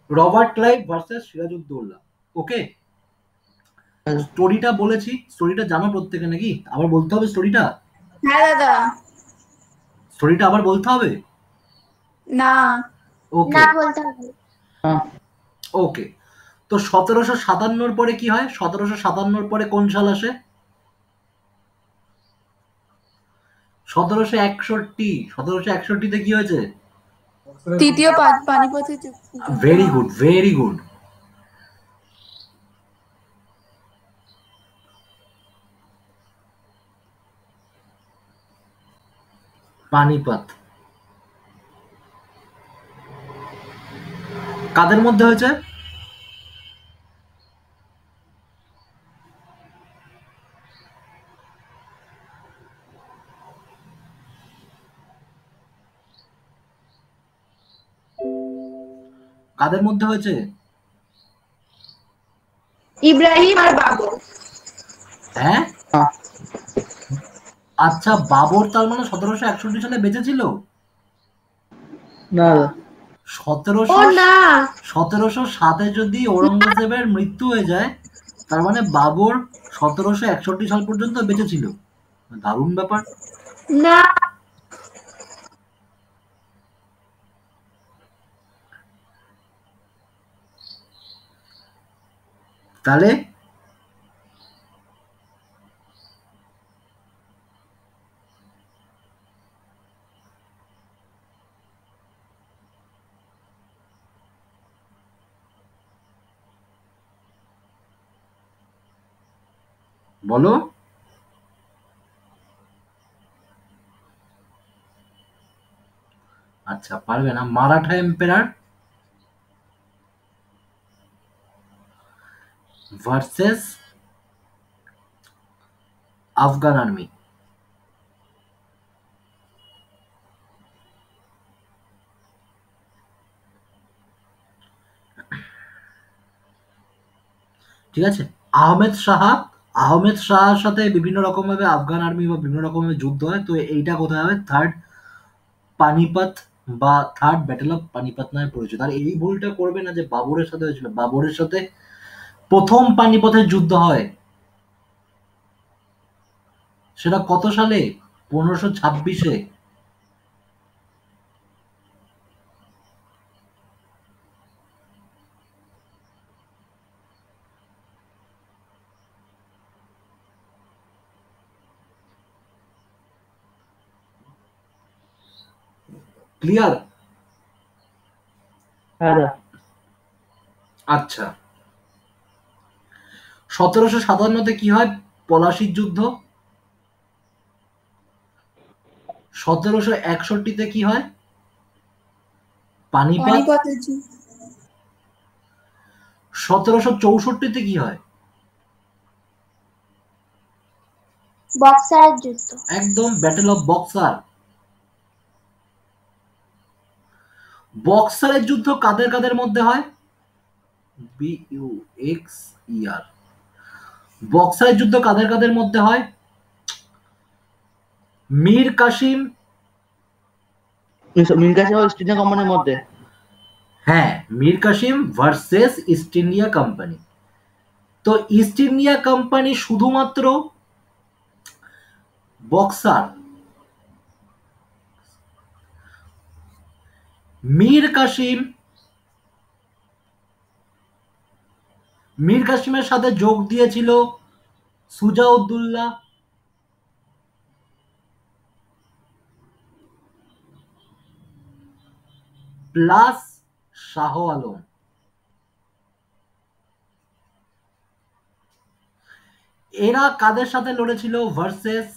Robert Clive versus Sirajuddaulah. Okay, স্টোরিটা বলেছি, স্টোরিটা জানো প্রত্যেকে নাকি? আবার বলতে হবে স্টোরিটা? হ্যাঁ দাদা। স্টোরিটা আবার বলতে হবে? না। ওকে না বলতে হবে। হ্যাঁ। ওকে, তো 1757-র পরে কি হয়? 1757-র পরে কোন সাল আসে? 1761। 1761-তে কি হয়েছে? তৃতীয় পানিপথের যুদ্ধ। Very good, very good. Panipat কাদের মধ্যে হয়েছে? কাদের মধ্যে হয়েছে? ইব্রাহিম আর বাবর। হ্যাঁ, হ্যাঁ। আচ্ছা, বাবর তার মানে 1761 সালে বেঁচে ছিল? না দাদা। 1700 ও না, 1707-এ যদি ঔরঙ্গজেবের মৃত্যু হয়ে যায়, তার মানে বাবর 1761 সাল পর্যন্ত বেঁচে ছিল। দারুণ ব্যাপার। না, তাহলে বলো। আচ্ছা, পারবে না। Maratha emperor versus Afghan army. ঠিক আছে, আহমেদ শাহর সাথে বিভিন্ন রকম ভাবে আফগান আর্মি বা বিভিন্ন রকমের যুদ্ধ হয়। তো এইটা কোথায় হবে? থার্ড পানিপথ বা থার্ড ব্যাটেল অফ পানিপথ নামে পরিচিত। আর এই ভুলটা করবে না যে বাবরের সাথে হয়েছিল। বাবরের সাথে প্রথম পানিপথের যুদ্ধ হয়, সেটা কত সালে? 1526-এ। ক্লিয়ার? হ্যাঁ দাদা। আচ্ছা, 1757-তে কি হয়? পলাশির যুদ্ধ। 1761-তে কি হয়? পানিপথ। পানিপথের যুদ্ধ। 1764-তে কি হয়? বক্সারের যুদ্ধ। একদম, ব্যাটেল অফ বক্সার। বক্সারের যুদ্ধ কাদের কাদের মধ্যে হয়? BUXER। বক্সারের যুদ্ধ কাদের কাদের মধ্যে হয়? মীর কাসিম। মীর কাসিম ও ইস্ট ইন্ডিয়া কোম্পানির মধ্যে। হ্যাঁ, Mir Qasim versus East India company. তো ইস্ট ইন্ডিয়া কোম্পানি শুধুমাত্র বক্সার, মীর কাসিমের সাথে যোগ দিয়েছিল সুজাউদ্দৌলা, প্লাস শাহ আলম। এরা কাদের সাথে লড়েছিল ভার্সেস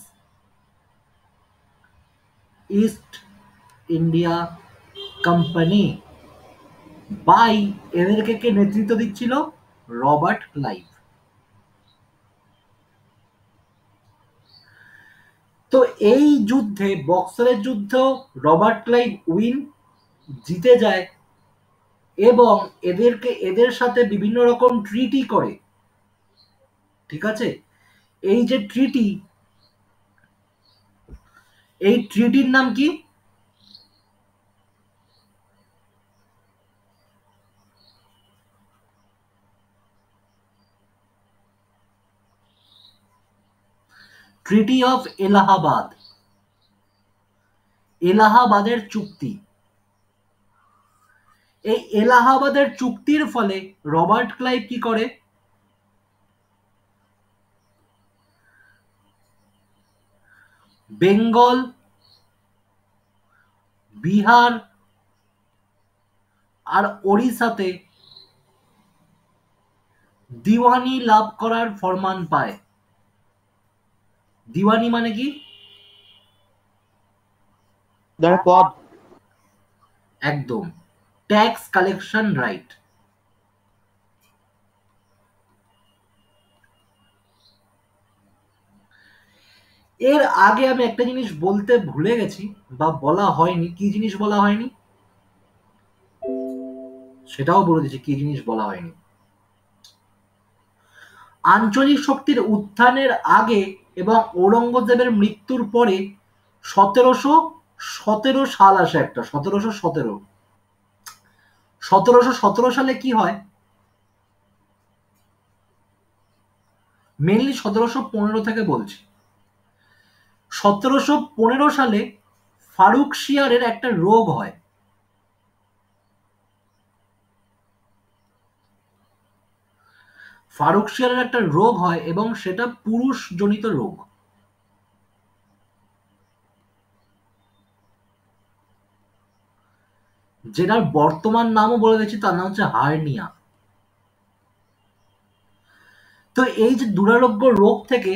ইস্ট ইন্ডিয়া কোম্পানি? বাই এদেরকে কে নেতৃত্ব দিচ্ছিল? Robert Clive. তো এই যুদ্ধে, বক্সারের যুদ্ধ, রবার্ট ক্লাইভ জিতে যায় এবং এদের সাথে বিভিন্ন রকম ট্রিটি করে। ঠিক আছে, এই যে ট্রিটি, এই ট্রিটির নাম কি? ট্রিটি অফ এলাহাবাদ, এলাহাবাদের চুক্তি। এই এলাহাবাদের চুক্তির ফলে রবার্ট ক্লাইভ কি করে? বেঙ্গল, বিহার আর ওড়িশাতে দিওয়ানি লাভ করার ফরমান পায়। দিওয়ানি মানে কি? পদ। একদম, ট্যাক্স কালেকশন রাইট। এর আগে আমি একটা জিনিস বলতে ভুলে গেছি, বা বলা হয়নি। কি জিনিস বলা হয়নি সেটাও বলে দিচ্ছি, কি জিনিস বলা হয়নি। আঞ্চলিক শক্তির উত্থানের আগে এবং ঔরঙ্গজেবের মৃত্যুর পরে 1717 সাল আসে একটা, 1717। 1717 সালে কি হয়? মেনলি 1715 থেকে বলছি। 1715 সালে ফারুকশিয়ারের একটা রোগ হয়। ফারুকশিয়ারের একটা রোগ হয় এবং সেটা পুরুষজনিত রোগ। যেটার বর্তমান নামও বলে দিচ্ছি, তার নাম হচ্ছে হার্নিয়া। তো এই যে দুরারোগ্য রোগ থেকে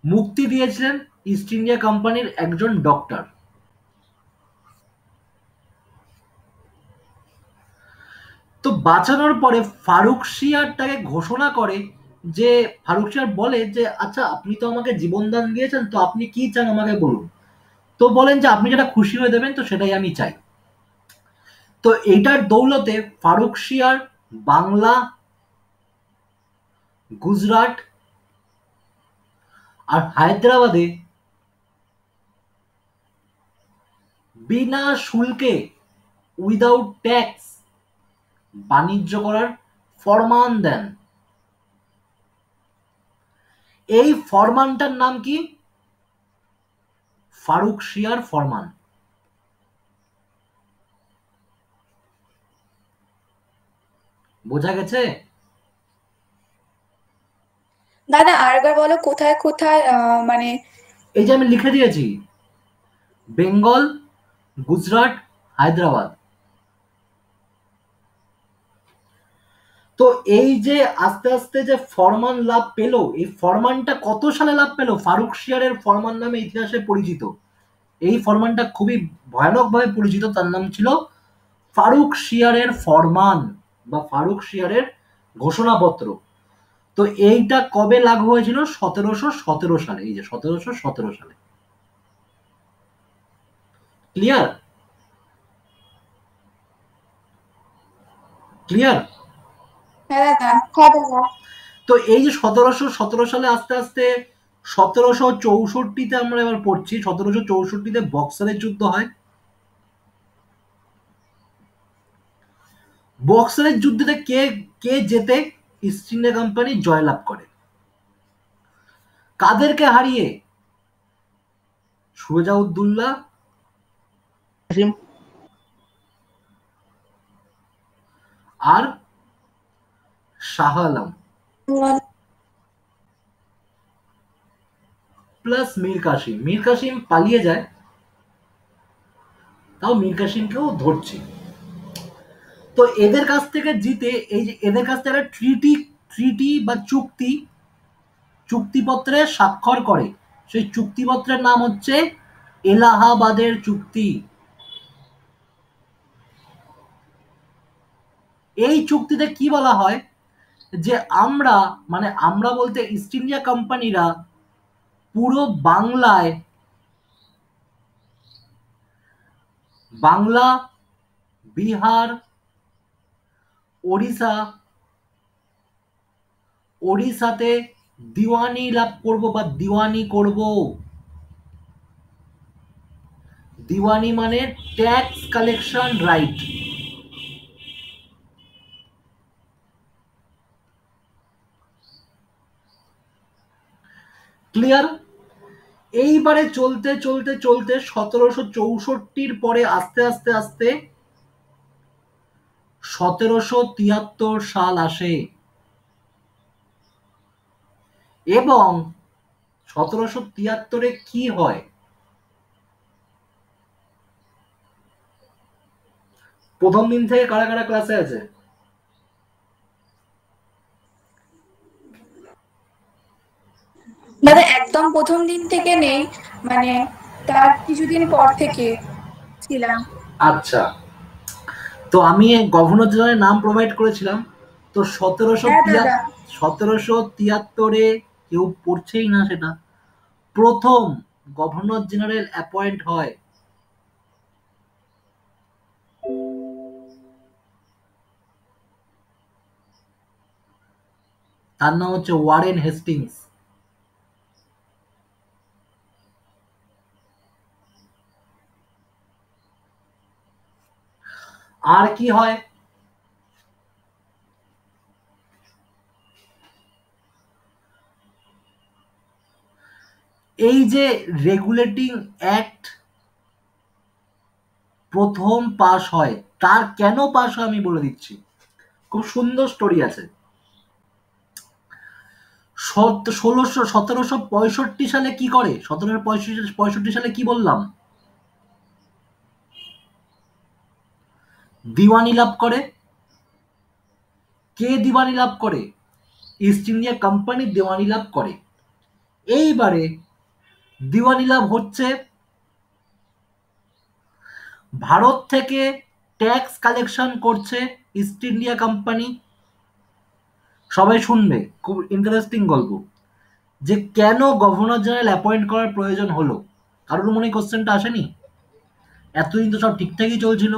মুক্তি দিয়েছিলেন ইস্ট ইন্ডিয়া কোম্পানির একজন ডক্টর। তো বাঁচানোর পরে ফারুকশিয়ারটাকে ঘোষণা করে যে, ফারুকশিয়ার বলে যে আচ্ছা, আপনি তো আমাকে জীবনদান দিয়েছেন, তো আপনি কি চান আমাকে বলুন। তো বলেন যে আপনি যেটা খুশি হয়ে দেবেন, তো সেটাই আমি চাই। তো এইটার দৌলতে ফারুকশিয়ার বাংলা, গুজরাট আর হায়দ্রাবাদে বিনা শুল্কে, উইদাউট ট্যাক্স বাণিজ্য করার ফরমান দেন। এই ফরমানটার নাম কি? ফারুকশিয়ার ফরমান। বোঝা গেছে? দাদা আরেকবার বলো কোথায় কোথায় মানে এই যে আমি লিখে দিয়েছি, বেঙ্গল, গুজরাট, হায়দ্রাবাদ। তো এই যে আস্তে আস্তে যে ফরমান লাভ পেল, এই ফরমানটা কত সালে লাভ পেল? ফারুকশিয়ারের ফরমান নামে ইতিহাসে পরিচিত। এই ফরমানটা খুবই ভয়ানকভাবে পরিচিত, তার নাম ছিল ফারুকশিয়ারের ফরমান বা ফারুক শিয়ারের ঘোষণাপত্র। তো এইটা কবে লাগু হয়েছিল? 1717 সালে। এই যে 1717 সালে। ক্লিয়ার? ক্লিয়ার? হ্যাঁ দাদা। হ্যাঁ দাদা। তো এই যে 1717 সালে আস্তে আস্তে 1764-তে আমরা এবার পড়ছি, 1764-তে বক্সারের যুদ্ধ হয়। বক্সারের যুদ্ধে কে কে জেতে? ইস্ট ইন্ডিয়া কোম্পানি জয়লাভ করে। কাদেরকে হারিয়ে? সুজাউদ্দৌলা কাসিম। আর শাহ আলম প্লাস মীর কাসিম। মীর কাসিম পালিয়ে যায়, তাও মীর কাসিমকেও ধরছে। তো এদের কাছ থেকে জিতে, এই যে এদের কাছ থেকে একটা ট্রিটি বা চুক্তিপত্রে স্বাক্ষর করে। সেই চুক্তিপত্রের নাম হচ্ছে এলাহাবাদের চুক্তি। এই চুক্তিতে কি বলা হয়? যে আমরা, মানে আমরা বলতে ইস্ট ইন্ডিয়া কোম্পানিরা পুরো বাংলা, বিহার, ওড়িশাতে দিওয়ানি লাভ করব বা দিওয়ানি করব। দিওয়ানি মানে ট্যাক্স কালেকশন রাইট। ক্লিয়ার? এইবারে চলতে চলতে চলতে 1764 পরে আস্তে আস্তে আস্তে 1773 সাল আসে এবং 1773-এ কি হয়? প্রথম দিন থেকে কারা কারা ক্লাসে আছে? দাদা একদম প্রথম দিন থেকে নেই, মানে তার কিছুদিন পর থেকে ছিলাম। আচ্ছা, তো আমি গভর্নর জেনারেলের নাম প্রোভাইড করেছিলাম। তো হ্যাঁ দাদা। 1773-এ কেউ পড়ছেই না সেটা। প্রথম গভর্নর জেনারেল অ্যাপয়েন্ট হয় তার নাম হচ্ছে ওয়ারেন হেস্টিংস। আর কি হয়? এই যে রেগুলেটিং অ্যাক্ট প্রথম পাস হয়, তার কেন পাস হয় আমি বলে দিচ্ছি। খুব সুন্দর স্টোরি আছে। 1765 সালে কি করে? 1765 সালে কি বললাম? দিওয়ানি লাভ করে। কে দিওয়ানি লাভ করে? ইস্ট ইন্ডিয়া কোম্পানি দিওয়ানি লাভ করে। এইবারে দিওয়ানি লাভ হচ্ছে, ভারত থেকে ট্যাক্স কালেকশন করছে ইস্ট ইন্ডিয়া কোম্পানি। সবাই শুনবে, খুব ইন্টারেস্টিং গল্প, যে কেন গভর্নর জেনারেল অ্যাপয়েন্ট করার প্রয়োজন হলো। কারোর মনে কোশ্চেনটা আসেনি? এতদিন তো সব ঠিকঠাকই চলছিল।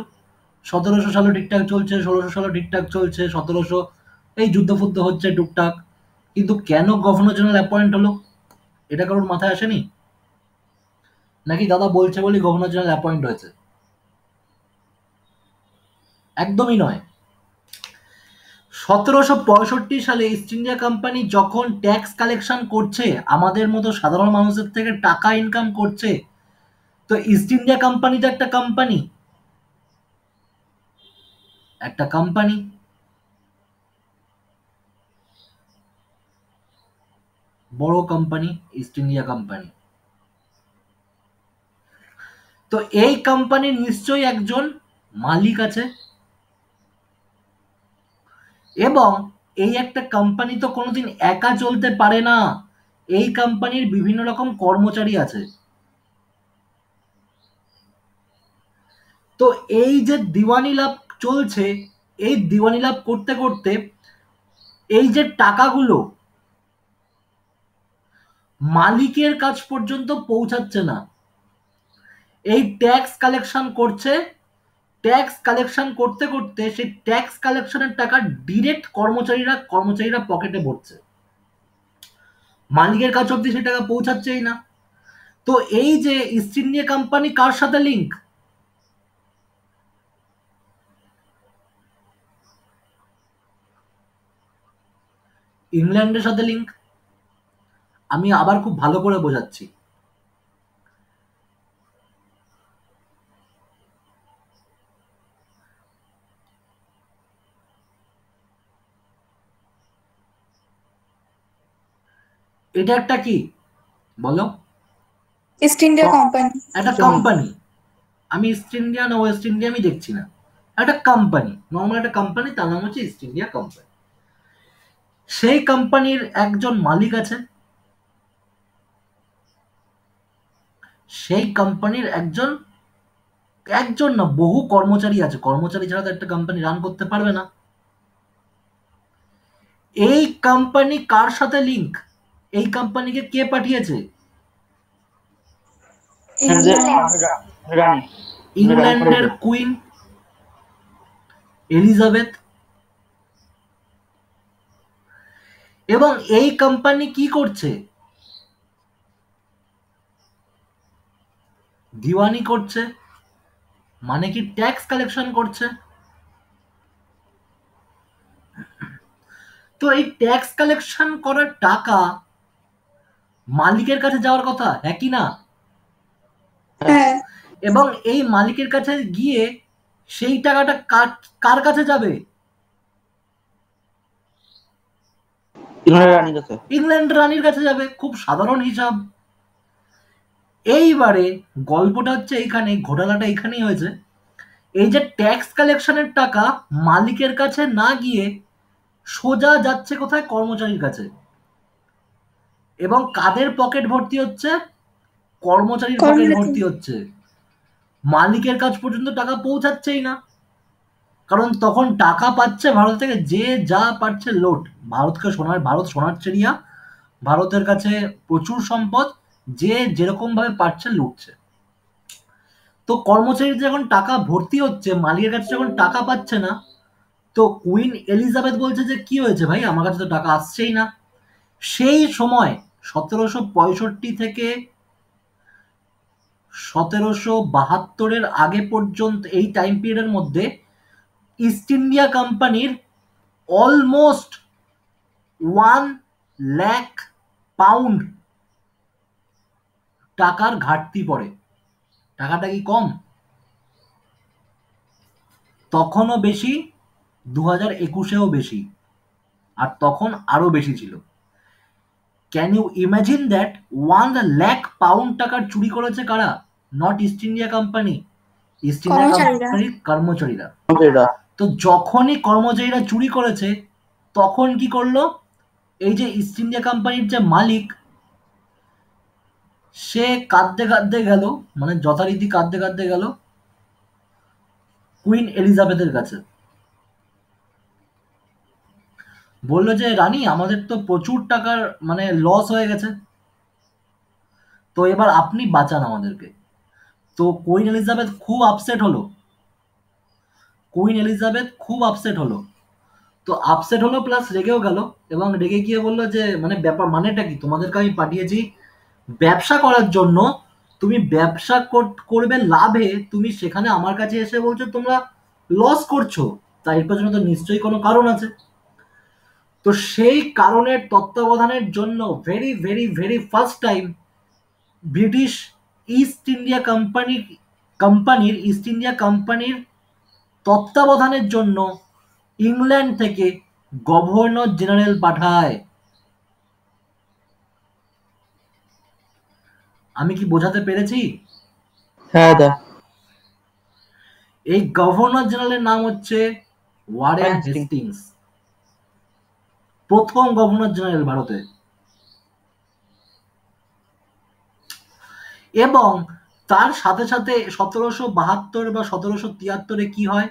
1700 সালে ঠিকঠাক চলছে, 1600 সালে ঠিকঠাক চলছে, 1700 এই যুদ্ধ ফুদ্ধ হচ্ছে টুকটাক, কিন্তু কেন গভর্নর জেনারেল অ্যাপয়েন্ট হলো? এটা কারোর মাথায় আসেনি? নাকি দাদা বলছে বলে গভর্নর জেনারেল অ্যাপয়েন্ট হয়েছে? একদমই নয়। 1765 সালে ইস্ট ইন্ডিয়া কোম্পানি যখন ট্যাক্স কালেকশন করছে, আমাদের মতো সাধারণ মানুষের থেকে টাকা ইনকাম করছে, তো ইস্ট ইন্ডিয়া কোম্পানি তো একটা কোম্পানি, বড় কোম্পানি ইস্ট ইন্ডিয়া কোম্পানি। তো এই কোম্পানির নিশ্চয়ই একজন মালিক আছে, এবং এই একটা কোম্পানি তো কোনোদিন একা চলতে পারে না। এই কোম্পানির বিভিন্ন রকম কর্মচারী আছে। তো এই যে দিওয়ানি লাভ চলছে, এই দিওয়ানি লাভ করতে করতে এই যে টাকাগুলো মালিকের কাছ পর্যন্ত পৌঁছাচ্ছে না, এই ট্যাক্স কালেকশন করছে, ট্যাক্স কালেকশন করতে করতে সেই ট্যাক্স কালেকশনের টাকা ডিরেক্ট কর্মচারীরা পকেটে ভরছে, মালিকের কাছে অব্দি সেই টাকা পৌঁছাচ্ছেই না। তো এই যে ইস্ট ইন্ডিয়া কোম্পানি কার সাথে লিঙ্ক? ইংল্যান্ডের সাথে লিঙ্ক। আমি আবার খুব ভালো করে বোঝাচ্ছি। এটা একটা কি বলো? East India company. একটা কোম্পানি। আমি ইস্ট ইন্ডিয়া না ওয়েস্ট ইন্ডিয়া আমি দেখছি না, একটা কোম্পানি, নর্মাল একটা কোম্পানি, তার নাম হচ্ছে ইস্ট ইন্ডিয়া কোম্পানি। সেই কোম্পানির একজন মালিক আছে, সেই কোম্পানির একজন একজন না বহু কর্মচারী আছে, কর্মচারী ছাড়া তো একটা কোম্পানি রান করতে পারবে না। এই কোম্পানি কার সাথে লিঙ্ক? এই কোম্পানিকে কে পাঠিয়েছে? রানী, ইংল্যান্ডের কুইন এলিজাবেথ। এবং এই কোম্পানি কি করছে? দিওয়ানি করছে, মানে কি ট্যাক্স কালেকশন করছে। তো এই ট্যাক্স কালেকশন করার টাকা মালিকের কাছে যাওয়ার কথা, হ্যাঁ কি না? হ্যাঁ, এবং এই মালিকের কাছে গিয়ে সেই টাকাটা কার কাছে যাবে? ইংল্যান্ডের রানীর কাছে। ইংল্যান্ড রানীর কাছে যাবে। খুব সাধারণ হিসাব। এইবারে গল্পটা হচ্ছে এইখানে, ঘোটালাটা এইখানেই হয়েছে। এই যে ট্যাক্স কালেকশনের টাকা মালিকের কাছে না গিয়ে সোজা যাচ্ছে কোথায়? কর্মচারীর কাছে। এবং কাদের পকেট ভর্তি হচ্ছে? কর্মচারীর পকেট ভর্তি হচ্ছে। মালিকের কাছ পর্যন্ত টাকা পৌঁছাচ্ছেই না, কারণ তখন টাকা পাচ্ছে ভারত থেকে যে যা পাচ্ছে লোট। ভারত সোনার চিড়িয়া, ভারতের কাছে প্রচুর সম্পদ, যে যেরকম ভাবে পাচ্ছে লুটছে। তো কর্মচারীদের যখন টাকা ভর্তি হচ্ছে, মালিকের কাছে যখন টাকা পাচ্ছে না, তো কুইন এলিজাবেথ বলছে যে কি হয়েছে ভাই, আমার কাছে তো টাকা আসছেই না। সেই সময় 1765 থেকে 1772 আগে পর্যন্ত এই টাইম পিরিয়ডের মধ্যে ইস্ট ইন্ডিয়া কোম্পানির অলমোস্ট 1 লাখ পাউন্ড টাকার ঘাটতি পড়ে। টাকাটা কি কম? তখনও বেশি, 2021-এও বেশি, আর তখন আরো বেশি ছিল। Can you imagine that 1 lakh pound টাকার চুরি করেছে কারা? Not East India company, East India কোম্পানির কর্মচারীরা। তো যখনই কর্মচারীরা চুরি করেছে, তখন কি করলো? এই যে ইস্ট ইন্ডিয়া কোম্পানির যে মালিক, সে কাঁদতে কাঁদতে গেল, মানে যথারীতি কাঁদতে কাঁদতে গেল কুইন এলিজাবেথের কাছে। বললো যে রানী, আমাদের তো প্রচুর টাকার মানে লস হয়ে গেছে, তো এবার আপনি বাঁচান আমাদেরকে। তো কুইন এলিজাবেথ খুব আপসেট হলো, তো আপসেট হলো প্লাস রেগেও গেল। এবং রেগে গিয়ে বললো যে মানে ব্যাপার মানেটা কি, তোমাদেরকে আমি পাঠিয়েছি ব্যবসা করার জন্য, তুমি ব্যবসা করবে লাভে, তুমি সেখানে আমার কাছে এসে বলছো তোমরা লস করছো, তাই এর পেছনে তো নিশ্চয়ই কোনো কারণ আছে। তো সেই কারণের তত্ত্বাবধানের জন্য very very very first time British east India কোম্পানির তত্ত্বাবধানের জন্য ইংল্যান্ড থেকে গভর্নর জেনারেল পাঠায়। আমি কি বোঝাতে পেরেছি? হ্যাঁ দা। এই গভর্নর জেনারেলের নাম হচ্ছে ওয়ারেন হেস্টিংস, প্রথম গভর্নর জেনারেল ভারতে। এবং তার সাথে সাথে 1772 বা 1773 কি হয়?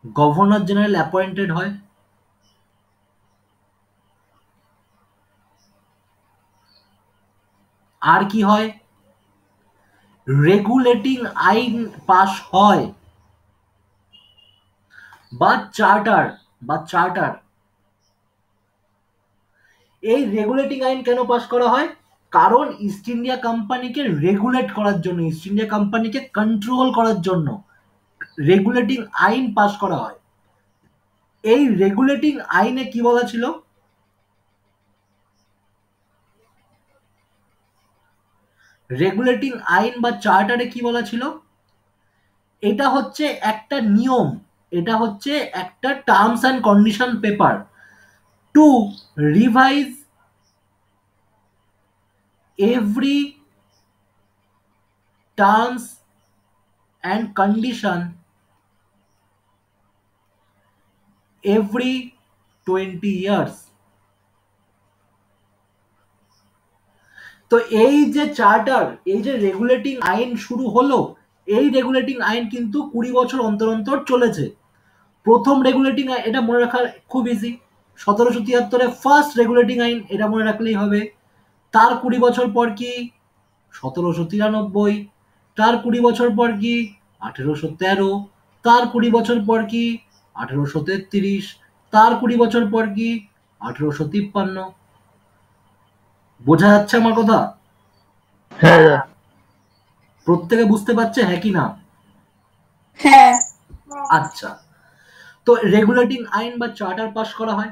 গভর্নর জেনারেল অ্যাপয়েন্টেড হয়। আর কি হয়? রেগুলেটিং আইন পাস হয় বা চার্টার। এই রেগুলেটিং আইন কেন পাস করা হয়? কারণ ইস্ট ইন্ডিয়া কোম্পানিকে রেগুলেট করার জন্য, ইস্ট ইন্ডিয়া কোম্পানিকে কন্ট্রোল করার জন্য রেগুলেটিং আইন পাস করা হয়। এই রেগুলেটিং আইনে কি বলা ছিল? রেগুলেটিং আইন বা চার্টারে কি বলা ছিল? এটা হচ্ছে একটা নিয়ম, এটা হচ্ছে একটা terms and condition paper two revise every terms and condition every 20 years। তো এই যে চার্টার, এই যে রেগুলেটিং আইন শুরু হলো, এই রেগুলেটিং আইন কিন্তু 20 বছর অন্তর অন্তর চলেছে। প্রথম রেগুলেটিং আইন, এটা মনে রাখা খুব ইজি, 1773 ফার্স্ট রেগুলেটিং আইন, এটা মনে রাখলেই হবে। তার 20 বছর পর কি? 1793। তার 20 বছর পর কি? 1813। তার 20 বছর পর কি? 1833। তার 20 বছর পর কি? 1853। বোঝা যাচ্ছে আমার কথা? হ্যাঁ দাদা। প্রত্যেকে বুঝতে পারছে, হ্যাঁ কি না? হ্যাঁ। আচ্ছা, তো রেগুলেটিং আইন বা চার্টার পাস করা হয়।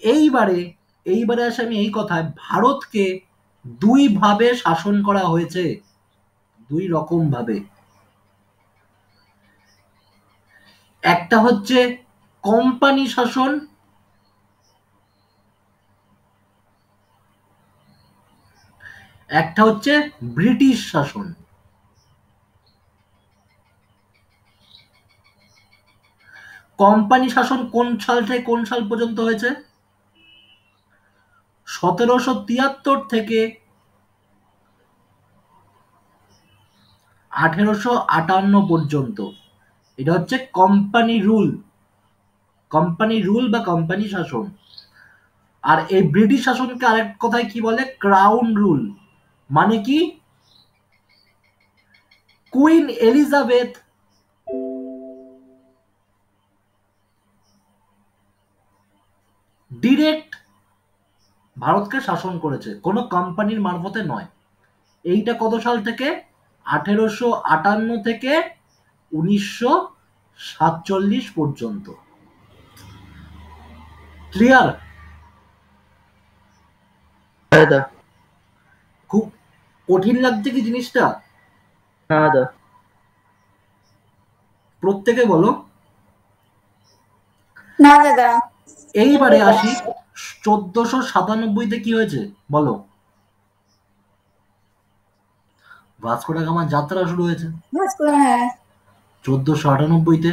এইবারে এইবারে আসে আমি এই কথায়, ভারতকে দুই ভাবে শাসন করা হয়েছে, দুই রকম ভাবে। একটা হচ্ছে কোম্পানি শাসন, একটা হচ্ছে ব্রিটিশ শাসন। কোম্পানি শাসন কোন সাল থেকে কোন সাল পর্যন্ত হয়েছে? 1773 থেকে 1858 পর্যন্ত। এটা হচ্ছে কোম্পানি রুল বা কোম্পানি শাসন। আর এই ব্রিটিশ শাসনকে আরেক কথায় কি বলে? Crown rule. মানে কি? কুইন এলিজাবেথ ডিরেক্ট ভারতকে শাসন করেছে, কোনো কোম্পানির মারফতে নয়। এইটা কত সাল থেকে? 1858 থেকে 1947 পর্যন্ত। ক্লিয়ার? হ্যাঁ দাদা। খুব কঠিন লাগছে কি জিনিসটা? না দাদা। প্রত্যেকে বলো। না দাদা। এইবারে আসি, 1497 কি হয়েছে বলো? ভাস্কো ডা গামার যাত্রা শুরু হয়েছে হ্যাঁ। 1498-তে।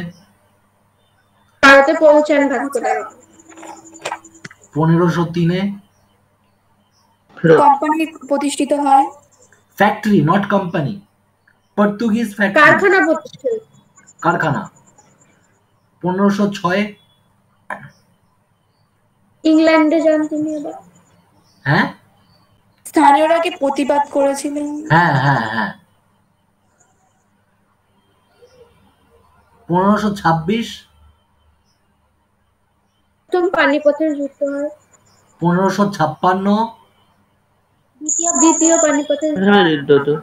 ভারতে পৌঁছান ভাস্কো দা গামা। 1503-এ ফেরত। কোম্পানি প্রতিষ্ঠিত হয়। Factory, not company, Portuguese factory, কারখানা প্রতিষ্ঠান। কারখানা। 1506-এ ইংল্যান্ডে যান তিনি আবার। হ্যাঁ স্থানীয়রা কি প্রতিবাদ করেছিলেন? হ্যাঁ হ্যাঁ হ্যাঁ 1526, প্রথম পানিপথের যুদ্ধ হয়। 1556, দ্বিতীয় পানিপথের যুদ্ধ। হ্যাঁ দাদা।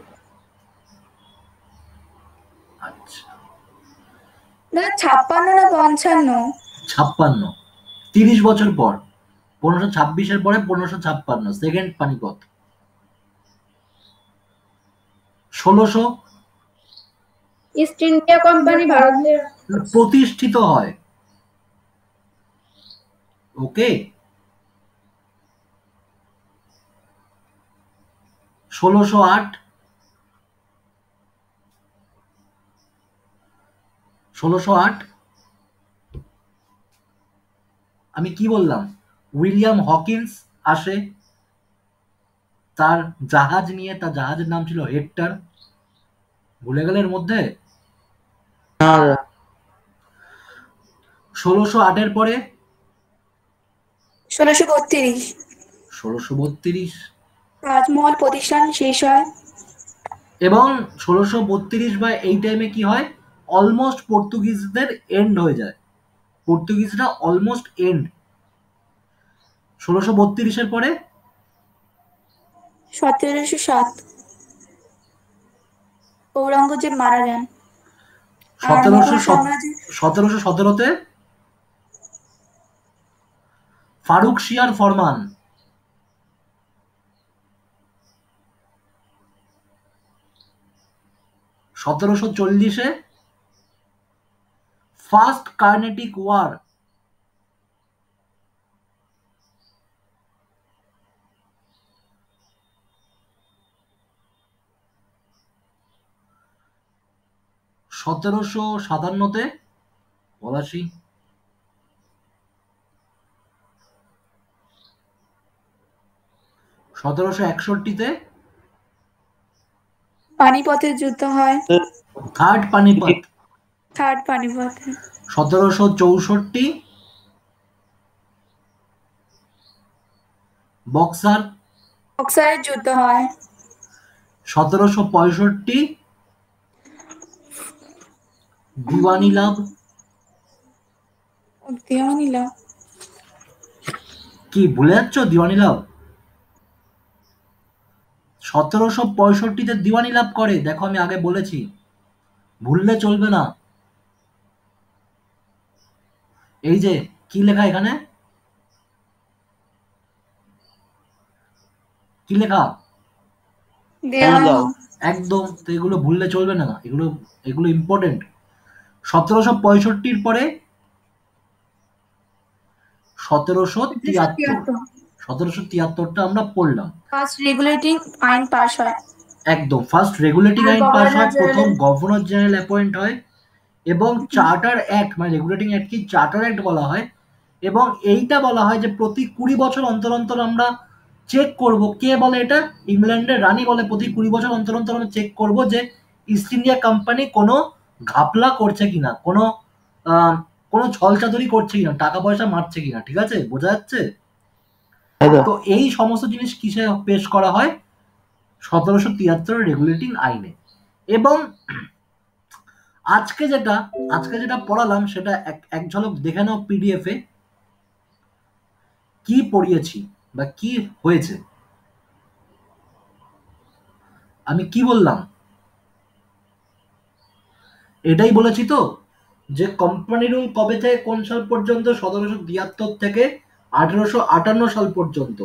আচ্ছা দাদা 56 না 55? 56, 30 বছর পর, 1526-এর পরে 1556 second Panipat. 1600 east India company ভারতের প্রতিষ্ঠিত হয়। ওকে, 1608, 1608 আমি কি বললাম? উইলিয়াম হকিন্স আসে তার জাহাজ নিয়ে, তার জাহাজের নাম ছিল হেক্টর। ভুলে গেলে এর মধ্যে? না দাদা। 1608 পরে 1632 1632, তাজমহল প্রতিষ্ঠান শেষ হয়। এবং 1632 বা এই টাইমে কি হয়, অলমোস্ট পর্তুগিজদের এন্ড হয়ে যায়, পর্তুগিজরা অলমোস্ট এন্ড। 1632-এর পরে 1707 ঔরঙ্গজেব মারা যান। আর সতেরোশো মুঘল সাম্রাজ্য 1717-তে ফারুক শিয়ার ফরমান। 1740-এ ফার্স্ট কার্নেটিক ওয়ার। 1757-তে পলাশী। 1761-তে পানিপথের যুদ্ধ হয়। থার্ড পানিপথ। থার্ড পানিপথ। 1764 বক্সার। বক্সারের যুদ্ধ হয়। 1765 দিওয়ানি লাভ। দিওয়ানি লাভ। কি ভুলে যাচ্ছ দিওয়ানি লাভ? 1765-তে দিওয়ানি লাভ করে, দেখো আমি আগে বলেছি, ভুললে চলবে না। এই যে কি লেখা এখানে, কি লেখা, দেওয়ানি। একদম, তো এগুলো ভুললে চলবে না, এগুলো এগুলো ইম্পর্টেন্ট। 1765-র পরে 1773, 1773টা আমরা পড়লাম। ফার্স্ট রেগুলেটিং আইন পাস হয়। একদম, ফার্স্ট রেগুলেটিং আর আইন পাস হয়, গভর্নর প্রথম জেনারেল। গভর্নর জেনারেল অ্যাপয়েন্ট হয়, এবং চার্টার অ্যাক্ট, মানে রেগুলেটিং অ্যাক্ট কি চার্টার অ্যাক্ট বলা হয়, এবং এইটা বলা হয় যে প্রতি 20 বছর অন্তর অন্তর আমরা চেক করব, কে বলে এটা, ইংল্যান্ডের রানী বলে প্রতি 20 বছর অন্তর অন্তর আমরা চেক করব যে ইস্ট ইন্ডিয়া কোম্পানি কোনো ঘাপলা করছে কিনা, কোনো কোনো ছলচাতুরি করছে কিনা, টাকা পয়সা মারছে কিনা, ঠিক আছে, বোঝা যাচ্ছে? তো এই সমস্ত জিনিস কিসে পেশ করা হয়, 1773 রেগুলেটিং আইনে। এবং আজকে যেটা পড়ালাম সেটা এক ঝলক দেখে নাও পিডিএফ এ, কি পড়িয়েছি বা কি হয়েছে। আমি কি বললাম, এটাই বলেছি তো, যে কোম্পানি রুল কবে থেকে কোন সাল পর্যন্ত, 1773 থেকে 1858 সাল পর্যন্ত,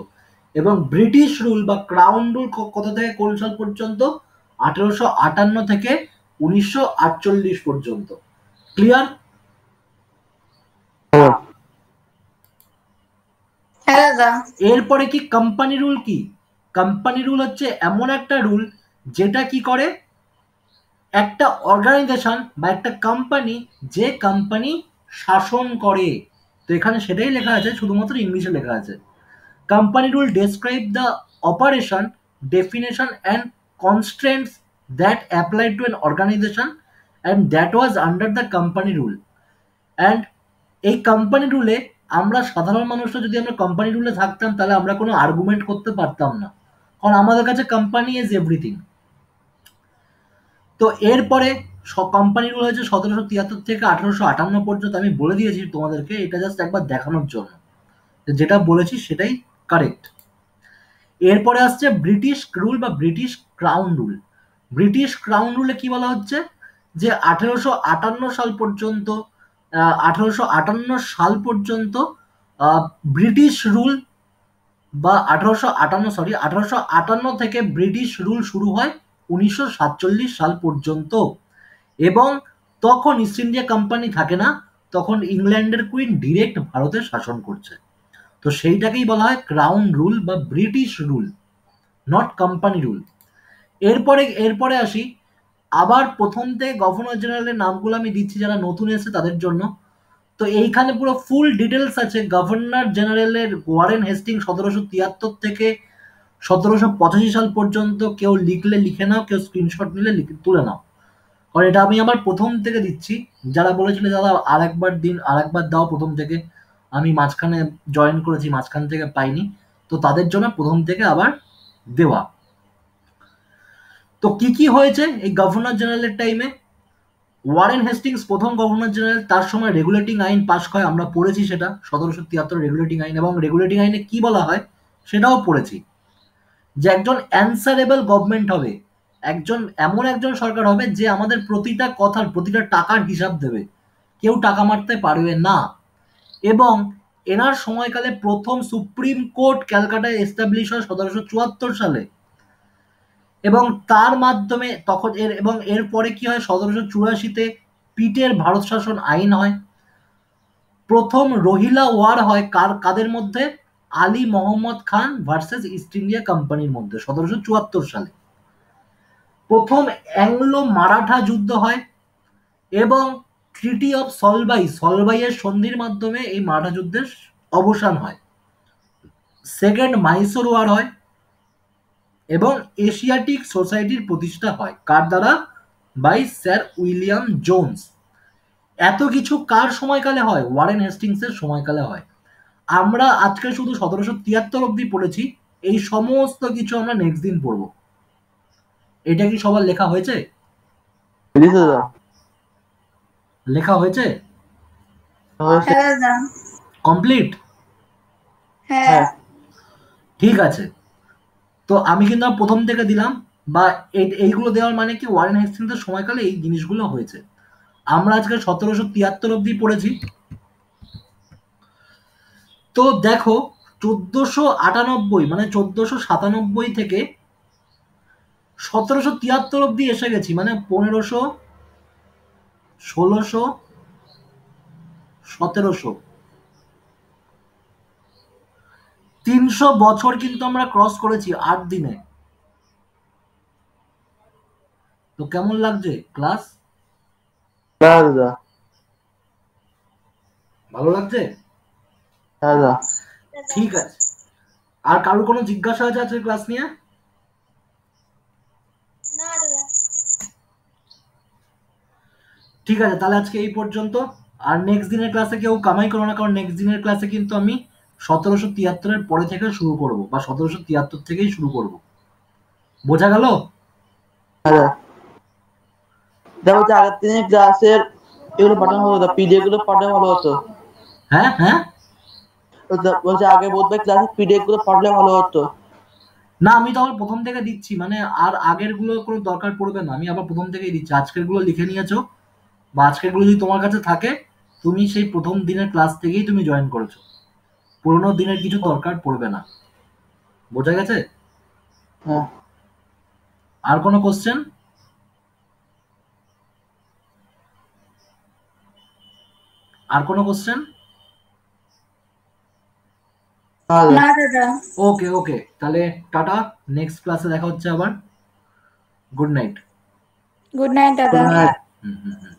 এবং ব্রিটিশ রুল বা ক্রাউন রুল কত থেকে কোন সাল পর্যন্ত, 1858 থেকে 1948 পর্যন্ত। ক্লিয়ার? হ্যাঁ দাদা। এরপরে কি কোম্পানি রুল? কি কোম্পানি রুল হচ্ছে এমন একটা রুল যেটা কি করে, একটা অর্গানাইজেশন বা একটা কোম্পানি, যে কোম্পানি শাসন করে, তো এখানে সেটাই লেখা আছে, শুধুমাত্র ইংলিশে লেখা আছে। Company rule describe the operation, definition and constraints that apply to an organisation and that was under the company rule. And এই কোম্পানি রুলে আমরা সাধারণ মানুষরা যদি আমরা কোম্পানি রুলে থাকতাম, তাহলে আমরা কোনো আর্গুমেন্ট করতে পারতাম না, কারণ আমাদের কাছে কোম্পানি ইজ এভরিথিং। তো এরপরে কোম্পানি রুল হয়েছে 1773 থেকে 1858 পর্যন্ত। আমি বলে দিয়েছি তোমাদেরকে, এটা জাস্ট একবার দেখানোর জন্য, যেটা বলেছি সেটাই কারেক্ট। এরপরে আসছে ব্রিটিশ রুল বা British crown rule. British crown রুলে কি বলা হচ্ছে, যে 1858 সাল পর্যন্ত, 1858 সাল পর্যন্ত ব্রিটিশ রুল, বা 1858 থেকে ব্রিটিশ রুল শুরু হয় 1947 সাল পর্যন্ত, এবং তখন ইস্ট ইন্ডিয়া কোম্পানি থাকে না, তখন ইংল্যান্ডের কুইন ডিরেক্ট ভারতে শাসন করছে। তো সেইটাকেই বলা হয় ক্রাউন রুল বা British rule, not company rule. এরপরে আসি, আবার প্রথম থেকে গভর্নর জেনারেলের নামগুলো আমি দিচ্ছি যারা নতুন এসেছে তাদের জন্য। তো এইখানে পুরো ফুল ডিটেলস আছে গভর্নর জেনারেলের। ওয়ারেন হেস্টিং 1773 থেকে 1785 সাল পর্যন্ত, কেউ লিখলে লিখে নাও, কেউ স্ক্রিনশট নিলে তুলে নাও, আর এটা আমি আবার প্রথম থেকে দিচ্ছি। যারা বলেছিল দাদা আরেকবার দাও প্রথম থেকে, আমি মাঝখানে জয়েন করেছি, মাঝখান থেকে পাইনি, তো তাদের জন্য প্রথম থেকে আবার দেওয়া। তো কি কি হয়েছে এই গভর্নর জেনারেলের টাইমে? ওয়ারেন হেস্টিংস প্রথম গভর্নর জেনারেল, তার সময় রেগুলেটিং আইন পাশ হয়, আমরা পড়েছি সেটা 1773 রেগুলেটিং আইন, এবং রেগুলেটিং আইনে কি বলা হয় সেটাও পড়েছি, যে একজন অ্যান্সারেবল গভর্নমেন্ট হবে, এমন একজন সরকার হবে যে আমাদের প্রতিটা কথার প্রতিটা টাকার হিসাব দেবে, কেউ টাকা মারতে পারবে না। এবং এনার সময়কালে প্রথম সুপ্রিম কোর্ট ক্যালকাটায় এস্টাবলিশ হয় 1774 সালে, এবং তার মাধ্যমে তখন এরপরে কি হয়, 1784-তে পিটের ভারত শাসন আইন হয়। প্রথম রোহিলা ওয়ার হয় কাদের মধ্যে? আলী মোহাম্মদ খান ভার্সেস ইস্ট ইন্ডিয়া কোম্পানির মধ্যে 1774 সালে। প্রথম অ্যাংলো মারাঠা যুদ্ধ হয়, এবং ট্রিটি অফ সলবাইয়ের সন্ধির মাধ্যমে এই মারাঠা যুদ্ধের অবসান হয়। সেকেন্ড মাইসোর ওয়ার হয়, এবং এশিয়াটিক সোসাইটির প্রতিষ্ঠা হয় কার দ্বারা? By sir William Jones. এত কিছু কার সময়কালে হয়? ওয়ারেন হেস্টিংসের সময়কালে হয়। আমরা আজকে শুধু 1773 অব্দি পড়েছি, এই সমস্ত কিছু আমরা নেক্সট দিন পড়বো। এটা কি সবার লেখা হয়েছে? দিছে দাদা। লেখা হয়েছে? হয়েছে। হ্যাঁ দাদা। কমপ্লিট? হ্যাঁ। হ্যাঁ। ঠিক আছে, তো আমি কিন্তু আর প্রথম থেকে দিলাম, বা এইগুলো দেওয়ার মানে কি, ওয়ারেন হেস্টিংসের সময়কালে এই জিনিসগুলো হয়েছে। আমরা আজকে 1773 অব্দি পড়েছি। তো দেখো 1498 মানে 1497 থেকে 1773 অব্দি এসে গেছি, মানে 1500, 1600, 1700, 300 বছর কিন্তু আমরা ক্রস করেছি 8 দিনে। তো কেমন লাগছে ক্লাস? হ্যাঁ দাদা। ভালো লাগছে? হ্যাঁ দাদা। ঠিক আছে, আর কারোর কোনো জিজ্ঞাসা আছে আজকের ক্লাস নিয়ে? না দাদা। ঠিক আছে, তাহলে আজকে এই পর্যন্ত। আর নেক্সট দিনের ক্লাসে কেউ কামাই করো না, কারণ নেক্সট দিনের ক্লাসে কিন্তু আমি 1773-এর পরে থেকে শুরু করব, বা 1773 থেকেই শুরু করব। বোঝা গেল? হ্যাঁ দাদা। বলছি আগের দিনের ক্লাসের এগুলো পাঠানো ভালো হতো, পিডিএফ গুলো পাঠানো ভালো হতো। হ্যাঁ হ্যাঁ, বলছি আগে বোধহয় ক্লাসের পিডিএফ গুলো পাঠালে ভালো হতো। না আমি তো আবার প্রথম থেকে দিচ্ছি, মানে আর আগের গুলো কোনো দরকার পড়বে না, আমি আবার প্রথম থেকেই দিচ্ছি। আজকের গুলো লিখে নিয়েছো, বা আজকের গুলো যদি তোমার কাছে থাকে, তুমি সেই প্রথম দিনের ক্লাস থেকেই তুমি জয়েন করেছো, পুরোনো দিনের কিছু দরকার পড়বে না। বোঝা গেছে? হ্যাঁ। আর কোনো কোশ্চেন? আর কোনো কোশ্চেন? হ্যাঁ দাদা। না দাদা। ওকে ওকে, তাহলে টাটা, নেক্সট ক্লাসে দেখা হচ্ছে আবার। Good night. গুড নাইট দাদা। হ্যাঁ। হুম হুম হুম।